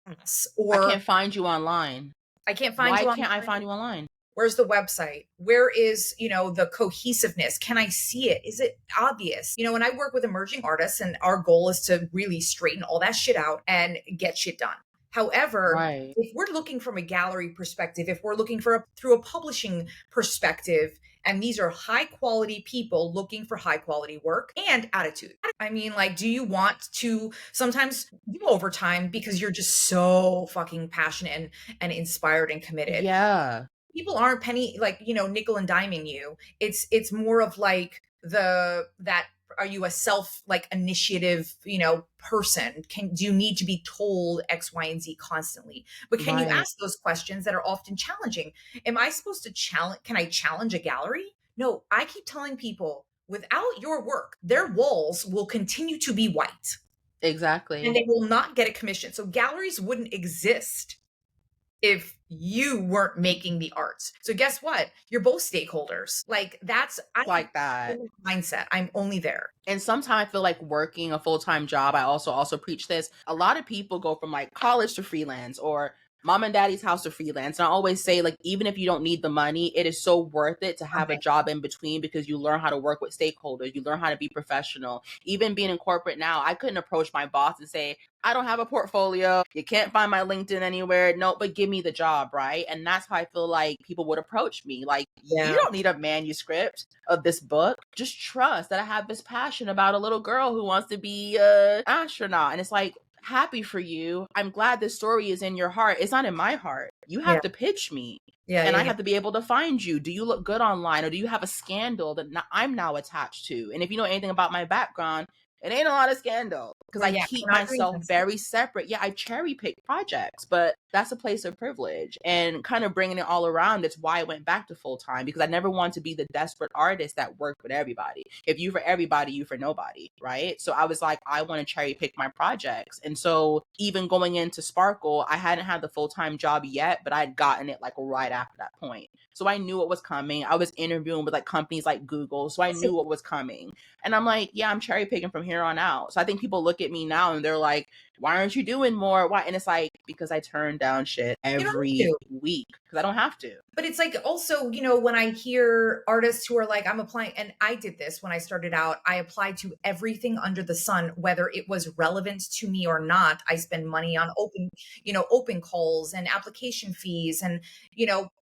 Or I can't find you online. I can't find you online. Why can't I find you online? Where's the website? Where is, the cohesiveness? Can I see it? Is it obvious? When I work with emerging artists, and our goal is to really straighten all that shit out and get shit done. However, if we're looking from a gallery perspective, if we're looking through a publishing perspective, and these are high quality people looking for high quality work and attitude. I mean, like, do you want to sometimes do overtime because you're just so fucking passionate and inspired and committed? Yeah. People aren't nickel and diming you. It's more of like are you a self initiative, person? Do you need to be told X, Y, and Z constantly? But can you ask those questions that are often challenging? Am I supposed to can I challenge a gallery? No, I keep telling people, without your work, their walls will continue to be white. Exactly. And they will not get a commission. So galleries wouldn't exist if you weren't making the arts. So guess what? You're both stakeholders. Like, I like that mindset. I'm only there. And sometimes I feel like working a full-time job, I also preach this. A lot of people go from like college to freelance, or mom and daddy's house to freelance. And I always say, like, even if you don't need the money, it is so worth it to have a job in between, because you learn how to work with stakeholders. You learn how to be professional. Even being in corporate now, I couldn't approach my boss and say, I don't have a portfolio. You can't find my LinkedIn anywhere. No, but give me the job, right? And that's how I feel like people would approach me. Like, you don't need a manuscript of this book. Just trust that I have this passion about a little girl who wants to be an astronaut. And it's like, happy for you. I'm glad this story is in your heart. It's not in my heart. You have to pitch me. I have to be able to find you. Do you look good online, or do you have a scandal that I'm now attached to? And if you know anything about my background, it ain't a lot of scandal, because I keep myself very separate. Yeah, I cherry pick projects, but that's a place of privilege, and kind of bringing it all around. That's why I went back to full time, because I never want to be the desperate artist that worked with everybody. If you for everybody, you for nobody, right? So I was like, I want to cherry pick my projects. And so even going into Sparkle, I hadn't had the full-time job yet, but I'd gotten it like right after that point. So I knew what was coming. I was interviewing with like companies like Google, so I knew what was coming. And I'm like, yeah, I'm cherry picking from here on out. So I think people look at me now and they're like, why aren't you doing more? Why? And it's like, because I turn down shit every week, because I don't have to. But it's like, also, when I hear artists who are like, I'm applying, and I did this when I started out, I applied to everything under the sun, whether it was relevant to me or not. I spend money on open calls and application fees. And,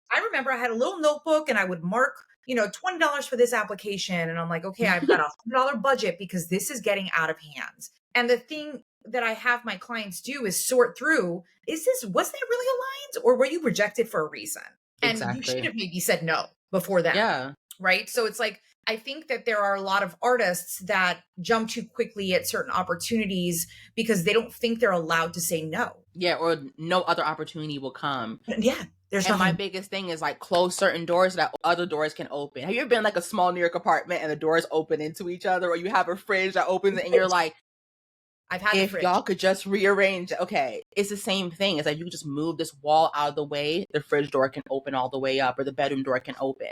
I remember I had a little notebook and I would mark, $20 for this application. And I'm like, okay, I've got $100 budget because this is getting out of hand. And the thing that I have my clients do is sort through, was that really aligned, or were you rejected for a reason? And you should have maybe said no before that. Yeah. Right. So it's like, I think that there are a lot of artists that jump too quickly at certain opportunities because they don't think they're allowed to say no. Yeah. Or no other opportunity will come. Yeah. And my biggest thing is like, close certain doors so that other doors can open. Have you ever been in like a small New York apartment and the doors open into each other, or you have a fridge that opens and you're like, I've had the fridge. Y'all could just rearrange, okay, it's the same thing. It's like you just move this wall out of the way, the fridge door can open all the way up, or the bedroom door can open.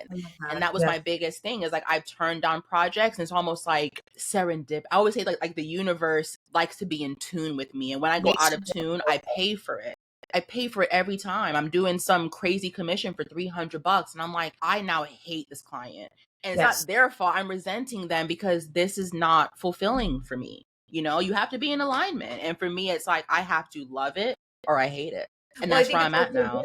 And that was my biggest thing, is like I've turned down projects, and it's almost like serendip. I always say like the universe likes to be in tune with me, and when I go out of tune, I pay for it. I pay for it every time. I'm doing some crazy commission for $300, and I'm like, I now hate this client, and it's not their fault. I'm resenting them because this is not fulfilling for me. You know, you have to be in alignment. And for me, it's like I have to love it or I hate it. And that's where I'm at now.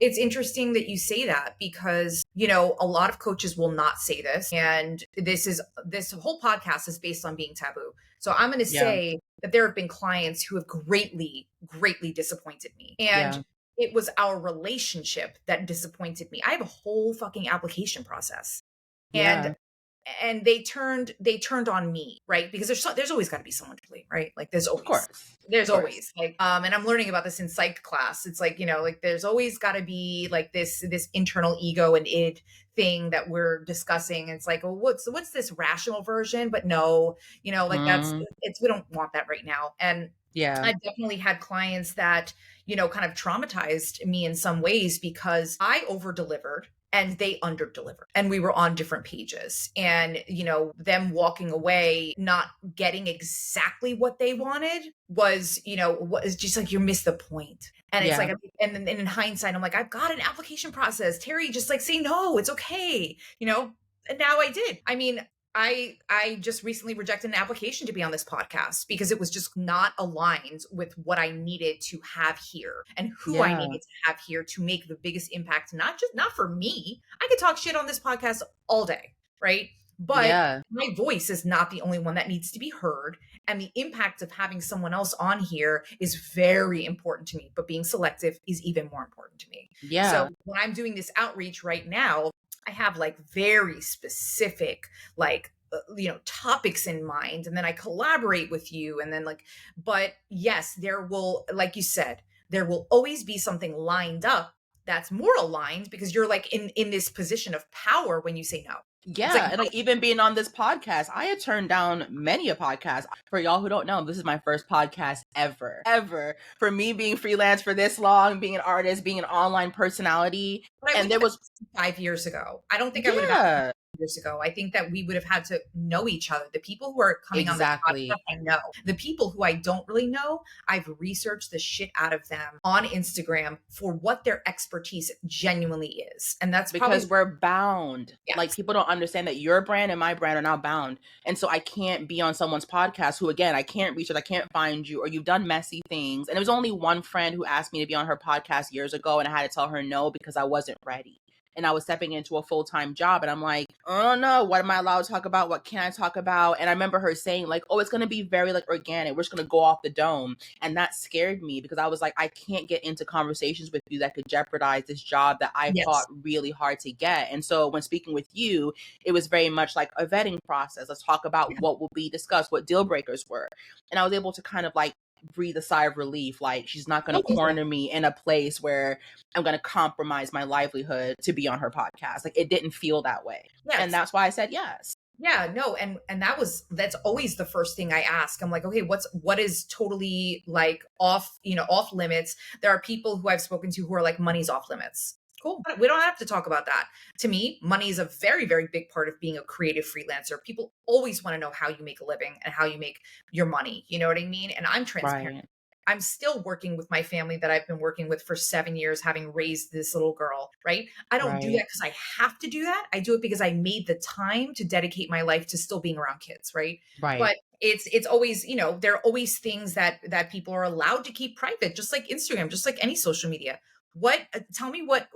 It's interesting that you say that, because, you know, a lot of coaches will not say this. And this whole podcast is based on being taboo. So I'm going to say that there have been clients who have greatly, greatly disappointed me. And it was our relationship that disappointed me. I have a whole fucking application process. And they turned on me, right? Because there's always got to be someone to blame, right? Like there's always, always like, and I'm learning about this in psych class. It's like, you know, like there's always got to be like this internal ego and id thing that we're discussing. It's like, well, what's this rational version? But no, you know, like we don't want that right now. And I definitely had clients that, you know, kind of traumatized me in some ways because I over delivered and they under delivered, and we were on different pages. And, you know, them walking away, not getting exactly what they wanted was, you know, was just like, you missed the point. And it's like, and then in hindsight, I'm like, I've got an application process. Terry, just like say no, it's okay. You know, and now I did. I mean, I just recently rejected an application to be on this podcast because it was just not aligned with what I needed to have here and who I needed to have here to make the biggest impact. Not for me. I could talk shit on this podcast all day, right? But my voice is not the only one that needs to be heard. And the impact of having someone else on here is very important to me. But being selective is even more important to me. Yeah. So when I'm doing this outreach right now, I have like very specific, like, you know, topics in mind. And then I collaborate with you. And then like, but yes, there will, like you said, there will always be something lined up that's more aligned because you're like in this position of power when you say no. Yeah. Like, and like even being on this podcast, I had turned down many a podcast. For y'all who don't know, this is my first podcast ever. For me being freelance for this long, being an artist, being an online personality. And there was 5 years ago. I don't think I would have years ago. I think that we would have had to know each other. The people who are coming on the podcast, I know. The people who I don't really know, I've researched the shit out of them on Instagram for what their expertise genuinely is. And that's because we're bound. Yes. Like people don't understand that your brand and my brand are now bound. And so I can't be on someone's podcast who, again, I can't reach it, I can't find you, or you've done messy things. And it was only one friend who asked me to be on her podcast years ago, and I had to tell her no because I wasn't ready. And I was stepping into a full-time job, and I'm like, oh no, what am I allowed to talk about? What can I talk about? And I remember her saying like, oh, it's going to be very like organic. We're just going to go off the dome. And that scared me because I was like, I can't get into conversations with you that could jeopardize this job that I fought really hard to get. And so when speaking with you, it was very much like a vetting process. Let's talk about what will be discussed, what deal breakers were. And I was able to kind of like breathe a sigh of relief. Like she's not going to corner me in a place where I'm going to compromise my livelihood to be on her podcast. Like it didn't feel that way. Yes. And that's why I said yes. Yeah, no. And that's always the first thing I ask. I'm like, okay, what is totally like off limits? There are people who I've spoken to who are like, money's off limits. Cool. We don't have to talk about that. To me, money is a very, very big part of being a creative freelancer. People always want to know how you make a living and how you make your money. You know what I mean? And I'm transparent. Right. I'm still working with my family that I've been working with for 7 years, having raised this little girl, right? I don't do that because I have to do that. I do it because I made the time to dedicate my life to still being around kids, right? Right. But it's always, you know, there are always things that people are allowed to keep private, just like Instagram, just like any social media. Tell me what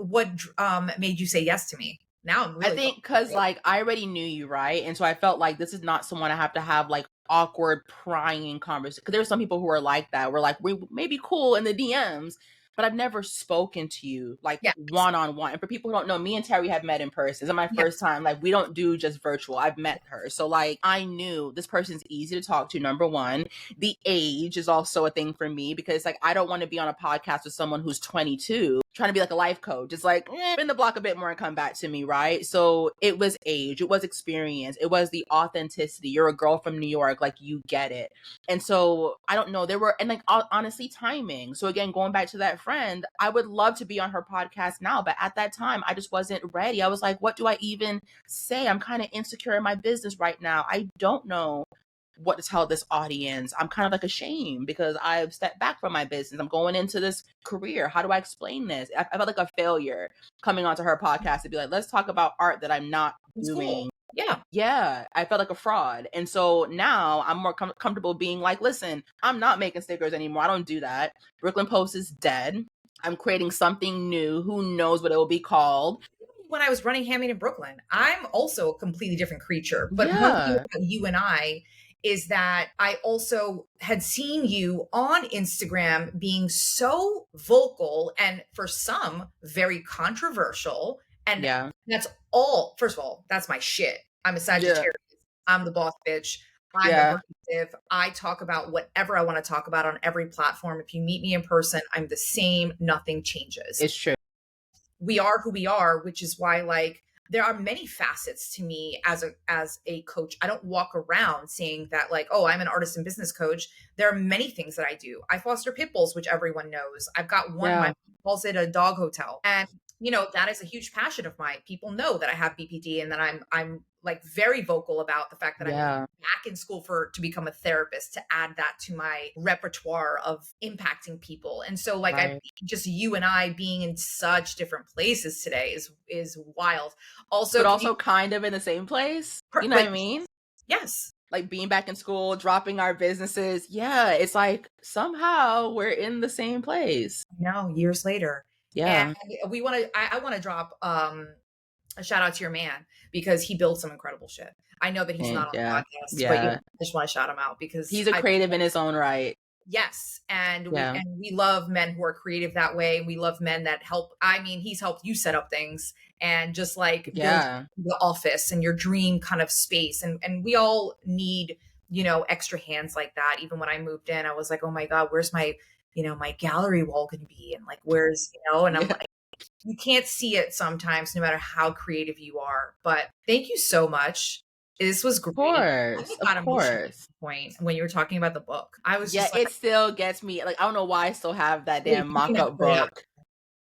made you say yes to me? Now I'm really I think because like I already knew you, right? And so I felt like this is not someone I have to have like awkward prying conversation. Because there's some people who are like that. We're like, we may be cool in the DMs, but I've never spoken to you like one-on-one. And for people who don't know, me and Terry have met in person. It's my first time. Like we don't do just virtual. I've met her. So like I knew this person's easy to talk to, number one. The age is also a thing for me because like I don't want to be on a podcast with someone who's 22 trying to be like a life coach. It's like, bend the block a bit more and come back to me, right? So it was age, it was experience, it was the authenticity. You're a girl from New York, like you get it. And so I don't know, there were, and like honestly, timing. So again, going back to that friend, I would love to be on her podcast now, but at that time, I just wasn't ready. I was like, what do I even say? I'm kind of insecure in my business right now. I don't know what to tell this audience. I'm kind of like ashamed because I've stepped back from my business. I'm going into this career. How do I explain this? I felt like a failure coming onto her podcast to be like, let's talk about art that I'm not doing. Cool. Yeah. I felt like a fraud. And so now I'm more comfortable being like, listen, I'm not making stickers anymore. I don't do that. Brooklyn Post is dead. I'm creating something new. Who knows what it will be called? When I was running Handmade in Brooklyn, I'm also a completely different creature. But one thing about you and I is that I also had seen you on Instagram being so vocal and for some very controversial. And that's all, first of all, that's my shit. I'm a Sagittarius. I'm the boss bitch. I'm aggressive. I talk about whatever I want to talk about on every platform. If you meet me in person, I'm the same. Nothing changes. It's true. We are who we are, which is why, like, there are many facets to me as a coach. I don't walk around saying that, like, oh, I'm an artist and business coach. There are many things that I do. I foster pit bulls, which everyone knows. I've got one, my mom calls it a dog hotel. And, you know, that is a huge passion of mine. People know that I have BPD and that I'm like very vocal about the fact that I'm back in school to become a therapist, to add that to my repertoire of impacting people. And so, like, I just, you and I being in such different places today is wild. Also, but also kind of in the same place. You know what I mean? Yes. Like being back in school, dropping our businesses. Yeah. It's like somehow we're in the same place. No, years later. Yeah. And I want to drop, a shout out to your man, because he built some incredible shit. I know that he's not on the podcast, but I just want to shout him out because he's a creative in his own right. Yes. And we love men who are creative that way. We love men that help. I mean, he's helped you set up things and just like build the office and your dream kind of space. And we all need, you know, extra hands like that. Even when I moved in, I was like, oh my God, where's my, you know, my gallery wall going to be? And like, where's, you know, and I'm like, you can't see it sometimes, no matter how creative you are. But thank you so much. This was great. Of course. Point when you were talking about the book, I was just it still gets me. Like, I don't know why I still have that damn mock-up book.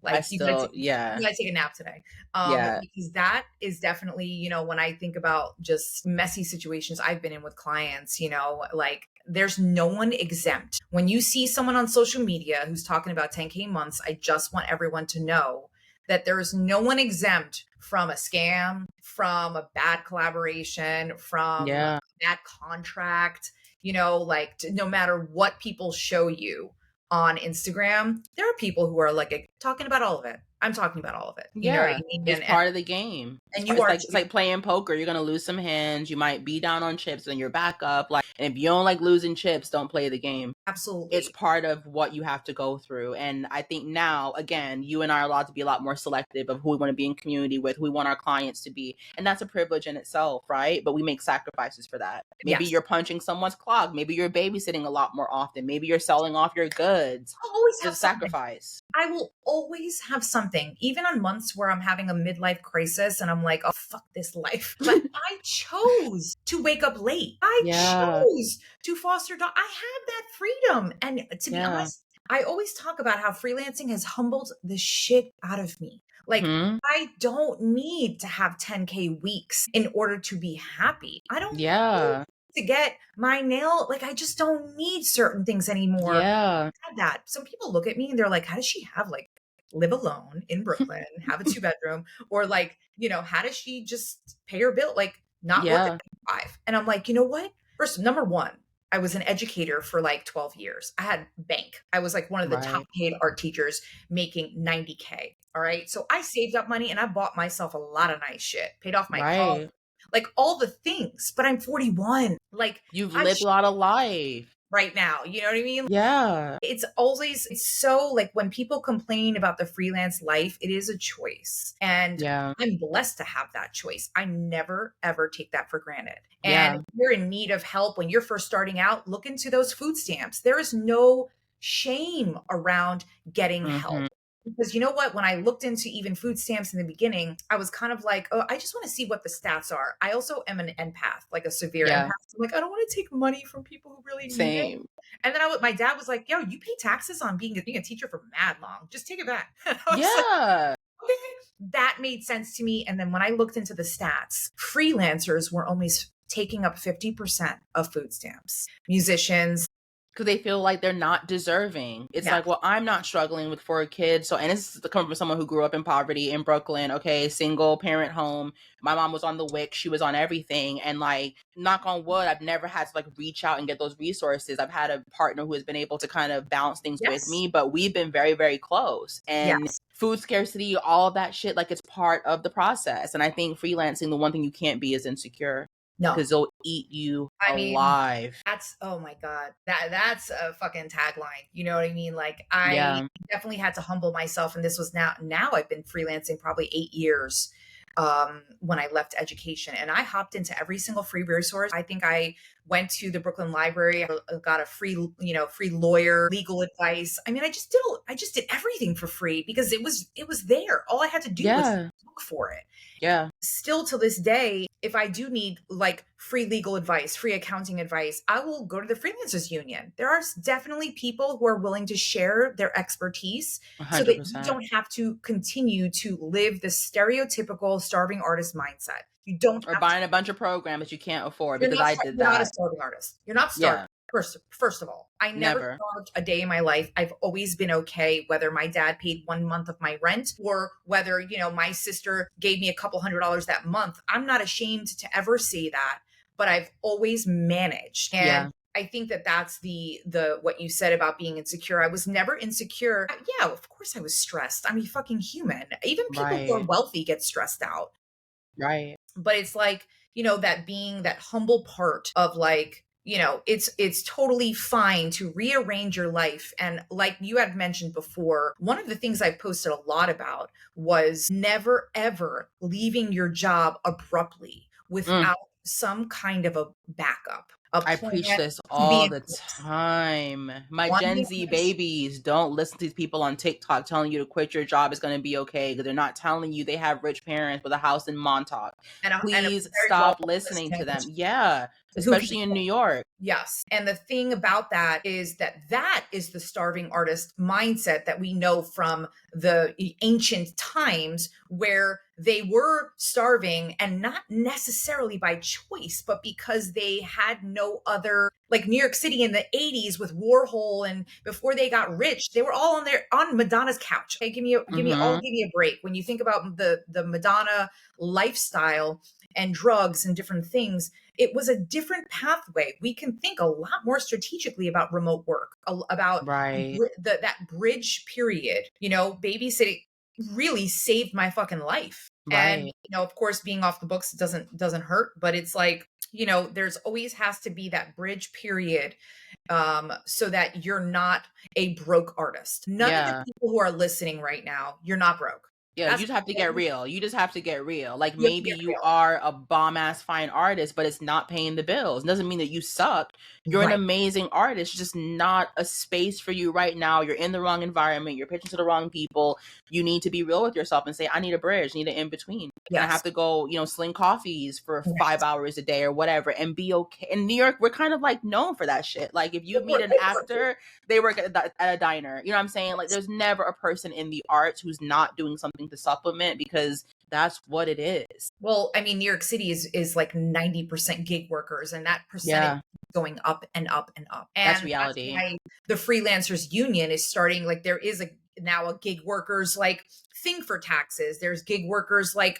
Like, you gotta take a nap today. Because that is definitely, you know, when I think about just messy situations I've been in with clients, you know, like, there's no one exempt. When you see someone on social media who's talking about 10K months, I just want everyone to know that there is no one exempt from a scam, from a bad collaboration, from a bad contract, you know, like, no matter what people show you on Instagram, there are people who are like talking about all of it. I'm talking about all of it. You know what I mean? It's part of the game. And it's like playing poker. You're gonna lose some hands. You might be down on chips, and you're back up. Like, and if you don't like losing chips, don't play the game. Absolutely, it's part of what you have to go through. And I think now, again, you and I are allowed to be a lot more selective of who we want to be in community with, who we want our clients to be, and that's a privilege in itself, right? But we make sacrifices for that. Maybe you're punching someone's clock. Maybe you're babysitting a lot more often. Maybe you're selling off your goods. I'll always have sacrifice. I will always have something, even on months where I'm having a midlife crisis and I'm like, oh, fuck this life. But I chose to wake up late. I chose to foster dog. I have that freedom. And to be honest, I always talk about how freelancing has humbled the shit out of me. Like, I don't need to have 10K weeks in order to be happy. I don't need to get my nail. Like, I just don't need certain things anymore. That some people look at me and they're like, how does she have, like, live alone in Brooklyn, have a 2-bedroom, or like, you know, how does she just pay her bill? Like, not work at 5. And I'm like, you know what? First, number one, I was an educator for like 12 years. I had bank. I was like one of the top paid art teachers making 90K. All right. So I saved up money and I bought myself a lot of nice shit, paid off my car, like all the things, but I'm 41. Like, you've lived a lot of life right now. You know what I mean? Yeah. It's so, like, when people complain about the freelance life, it is a choice. And I'm blessed to have that choice. I never, ever take that for granted. And if you're in need of help when you're first starting out, look into those food stamps. There is no shame around getting help. Because you know what? When I looked into even food stamps in the beginning, I was kind of like, oh, I just want to see what the stats are. I also am an empath, like a severe empath. Yeah. So I'm like, I don't want to take money from people who really need it. Same. And then my dad was like, yo, you pay taxes on being a teacher for mad long. Just take it back. I was like, Yeah. okay. That made sense to me. And then when I looked into the stats, freelancers were almost taking up 50% of food stamps. Musicians, because they feel like they're not deserving. It's Yeah. like, well, I'm not struggling with 4 kids. So, and this is coming from someone who grew up in poverty in Brooklyn. Okay, single parent home. My mom was on the WIC. She was on everything. And like, knock on wood, I've never had to like reach out and get those resources. I've had a partner who has been able to kind of bounce things with Yes. me, but we've been very, very close. And Yes. food scarcity, all of that shit, like it's part of the process. And I think freelancing, the one thing you can't be is insecure. No. Because they'll eat you mean, alive. that's, oh my God, that's a fucking tagline. You know what I mean? Like, I Yeah. definitely had to humble myself. And this was now I've been freelancing probably 8 years when I left education, and I hopped into every single free resource. I think I went to the Brooklyn Library, I got a free lawyer, legal advice. I mean, I just did everything for free because it was there. All I had to do was look for it. Yeah. Still to this day, if I do need like free legal advice, free accounting advice, I will go to the Freelancers Union. There are definitely people who are willing to share their expertise 100%. so that you don't have to continue to live the stereotypical starving artist mindset. You don't or buying a bunch of programs that you can't afford, because I did that. You're not a starving artist. You're not starving. First of all, I never starved a day in my life. I've always been okay, whether my dad paid 1 month of my rent or whether, my sister gave me a couple $100s that month. I'm not ashamed to ever say that, but I've always managed. And I think that that's the what you said about being insecure. I was never insecure. Yeah, of course I was stressed. I'm a fucking human. Even people who are wealthy get stressed out. Right. But it's like, that being that humble part of like, it's totally fine to rearrange your life. And like you had mentioned before, one of the things I posted a lot about was never, ever leaving your job abruptly without some kind of a backup. I preach this all the time. My Gen Z babies, don't listen to these people on TikTok telling you to quit your job is going to be okay, because they're not telling you they have rich parents with a house in Montauk. Please stop listening to them. Yeah. Especially in New York. Yes. And the thing about that is that is the starving artist mindset that we know from the ancient times, where they were starving, and not necessarily by choice, but because they had no other, like New York City in the 80s with Warhol, and before they got rich, they were all on Madonna's couch. Okay, give me a break. When you think about the Madonna lifestyle and drugs and different things, it was a different pathway. We can think a lot more strategically about remote work, about that bridge period. Babysitting really saved my fucking life. And of course, being off the books doesn't hurt, but it's like, there's always has to be that bridge period, so that you're not a broke artist. None of the people who are listening right now, you're not broke. Yeah, you just have to get real. You just have to get real. Like, maybe you are a bomb-ass fine artist, but it's not paying the bills. It doesn't mean that you suck. You're an amazing artist, just not a space for you right now. You're in the wrong environment. You're pitching to the wrong people. You need to be real with yourself and say, I need a bridge, I need an in-between. I have to go, sling coffees for 5 hours a day or whatever, and be okay. In New York, we're kind of like known for that shit. Like, if you meet an actor, they work at a diner. You know what I'm saying? Like, there's never a person in the arts who's not doing something to supplement, because that's what it is. Well, I mean, New York City is like 90% gig workers, and that percentage is going up and up and up. And that's reality. That's why the Freelancers Union is starting, like, there is now a gig workers like thing for taxes. There's gig workers like,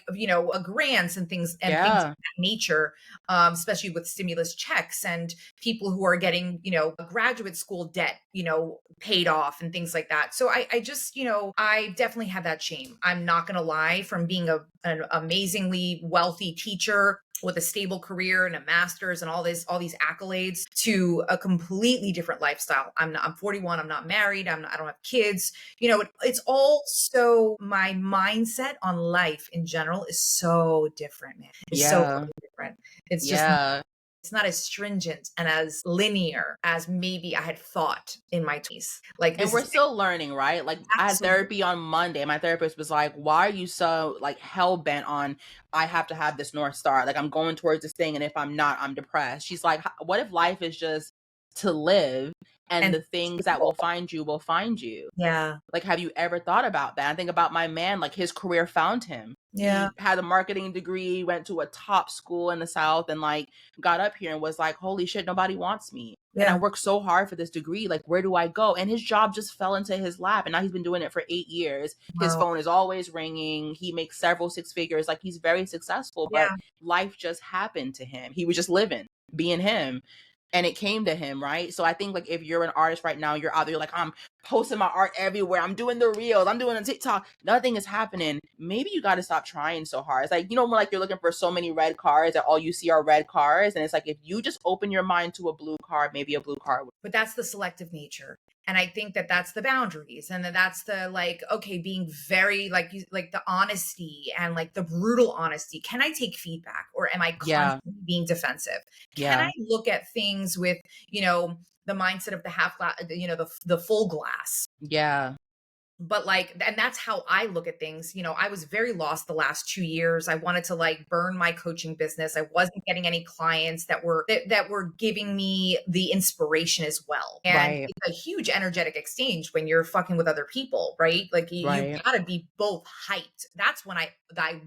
grants and things things of that nature, especially with stimulus checks and people who are getting, graduate school debt, paid off and things like that. So I just, I definitely have that shame. I'm not going to lie, from being an amazingly wealthy teacher with a stable career and a master's and all these accolades, to a completely different lifestyle. I'm 41. I'm not married. I don't have kids. It's all so, my mindset on life in general is so different, man. It's so different. It's just it's not as stringent and as linear as maybe I had thought in my 20s. Like, and we're still learning, right? Like, I had therapy on Monday. My therapist was like, why are you so like hell bent on, I have to have this North Star? Like, I'm going towards this thing, and if I'm not, I'm depressed. She's like, what if life is just to live, and the things that will find you will find you? Yeah. Like, have you ever thought about that? I think about my man, like his career found him. Yeah. He had a marketing degree, went to a top school in the South, and like got up here and was like, holy shit, nobody wants me. Yeah. And I worked so hard for this degree. Like, where do I go? And his job just fell into his lap. And now he's been doing it for 8 years. Wow. His phone is always ringing. He makes several six figures. Like, he's very successful, but life just happened to him. He was just living, being him. And it came to him, right? So I think, like, if you're an artist right now, you're out there, you're like, I'm posting my art everywhere. I'm doing the reels. I'm doing the TikTok. Nothing is happening. Maybe you got to stop trying so hard. It's like, you know, when like you're looking for so many red cars that all you see are red cars. And it's like, if you just open your mind to a blue car, maybe a blue car. But that's the selective nature. And I think that that's the boundaries, and that's the, like, okay, being very like the honesty and like the brutal honesty. Can I take feedback, or am I constantly being defensive? Can I look at things with, you know, the mindset of the half glass, you know, the full glass? Yeah. But like, and that's how I look at things. You know, I was very lost the last 2 years. I wanted to like burn my coaching business. I wasn't getting any clients that were giving me the inspiration as well. And it's a huge energetic exchange when you're fucking with other people, right? Like you gotta be both hyped. That's when I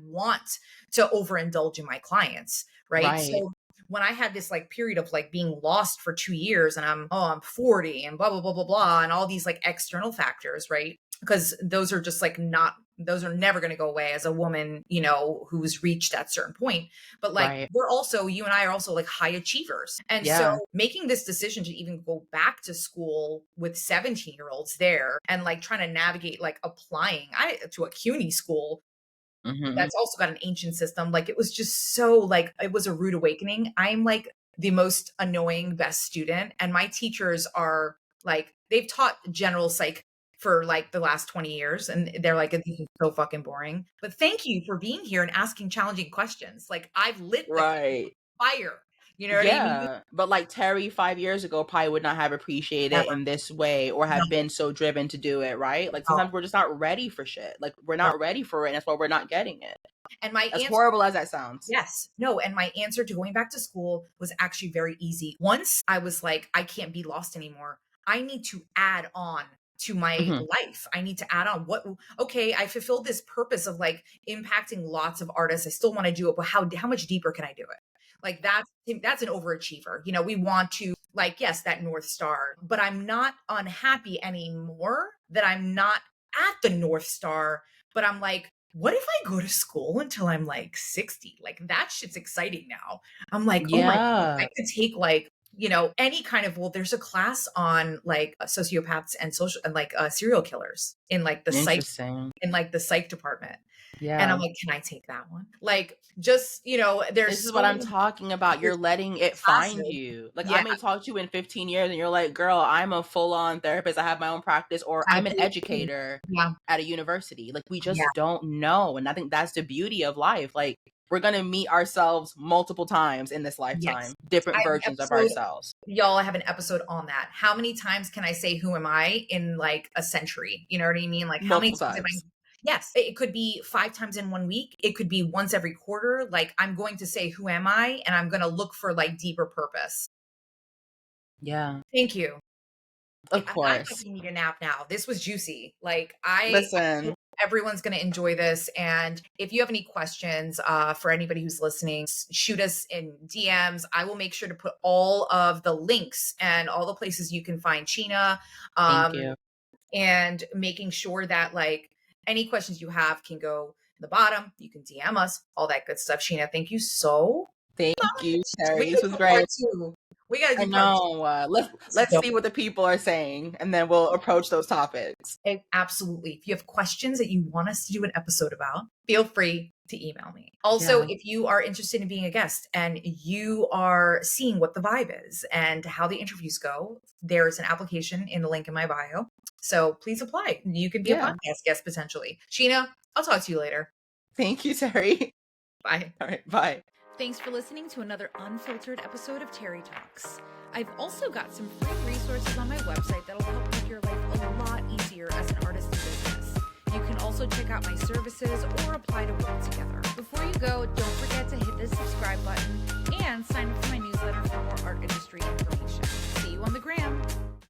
want to overindulge in my clients, right? So when I had this like period of like being lost for 2 years, and I'm 40 and blah, blah, blah, blah, blah, and all these like external factors, right? Because those are just like those are never going to go away as a woman, you know, who's reached that certain point. But like, we're also, you and I are also like high achievers. And so making this decision to even go back to school with 17-year-olds there and like trying to navigate, like applying to a CUNY school, that's also got an ancient system. Like, it was just so like, it was a rude awakening. I'm like the most annoying best student. And my teachers are like, they've taught general psych for like the last 20 years. And they're like, this is so fucking boring. But thank you for being here and asking challenging questions. Like, I've lit the fire. You know what I mean? But like Terry 5 years ago probably would not have appreciated it in this way, or have been so driven to do it, right? Like, sometimes we're just not ready for shit. Like, we're not ready for it, and that's why we're not getting it. And as horrible as that sounds. Yes. No. And my answer to going back to school was actually very easy. Once I was like, I can't be lost anymore. I need to add on to my life. I need to add on okay, I fulfilled this purpose of like impacting lots of artists. I still want to do it, but how much deeper can I do it? Like, that's an overachiever. You know, we want to, like, yes, that North Star, but I'm not unhappy anymore that I'm not at the North Star, but I'm like, what if I go to school until I'm like 60? Like, that shit's exciting now. I'm like, oh my God, I could take like, you know, any kind of, there's a class on like sociopaths and social and like serial killers in like the psych department. Yeah. And I'm like, can I take that one? Like, just, you know, this is what I'm talking about. You're letting it find you. Like, I may talk to you in 15 years and you're like, girl, I'm a full-on therapist. I have my own practice, or I'm an educator at a university. Like, we just don't know. And I think that's the beauty of life. Like, we're going to meet ourselves multiple times in this lifetime, different versions of ourselves. Y'all, I have an episode on that. How many times can I say, who am I, in like a century? You know what I mean? Like, how many times am I? Yes, it could be 5 times in 1 week. It could be once every quarter. Like, I'm going to say, who am I? And I'm going to look for like deeper purpose. Yeah. Thank you. Of course. I fucking need a nap now. This was juicy. Like, listen. Everyone's going to enjoy this. And if you have any questions for anybody who's listening, shoot us in DMs. I will make sure to put all of the links and all the places you can find Sheena. Thank you. And making sure that like any questions you have can go in the bottom. You can DM us, all that good stuff. Sheena, thank you so Thank you, Terry. This was great. We gotta do part 2. Let's see what the people are saying, and then we'll approach those topics. Absolutely. If you have questions that you want us to do an episode about, feel free to email me. Also, if you are interested in being a guest and you are seeing what the vibe is and how the interviews go, there's an application in the link in my bio. So please apply. You can be a podcast guest potentially. Sheena, I'll talk to you later. Thank you, Terry. Bye. All right. Bye. Thanks for listening to another unfiltered episode of Terry Talks. I've also got some free resources on my website that'll help make your life a lot easier as an artist in business. You can also check out my services or apply to work together. Before you go, don't forget to hit the subscribe button and sign up for my newsletter for more art industry information.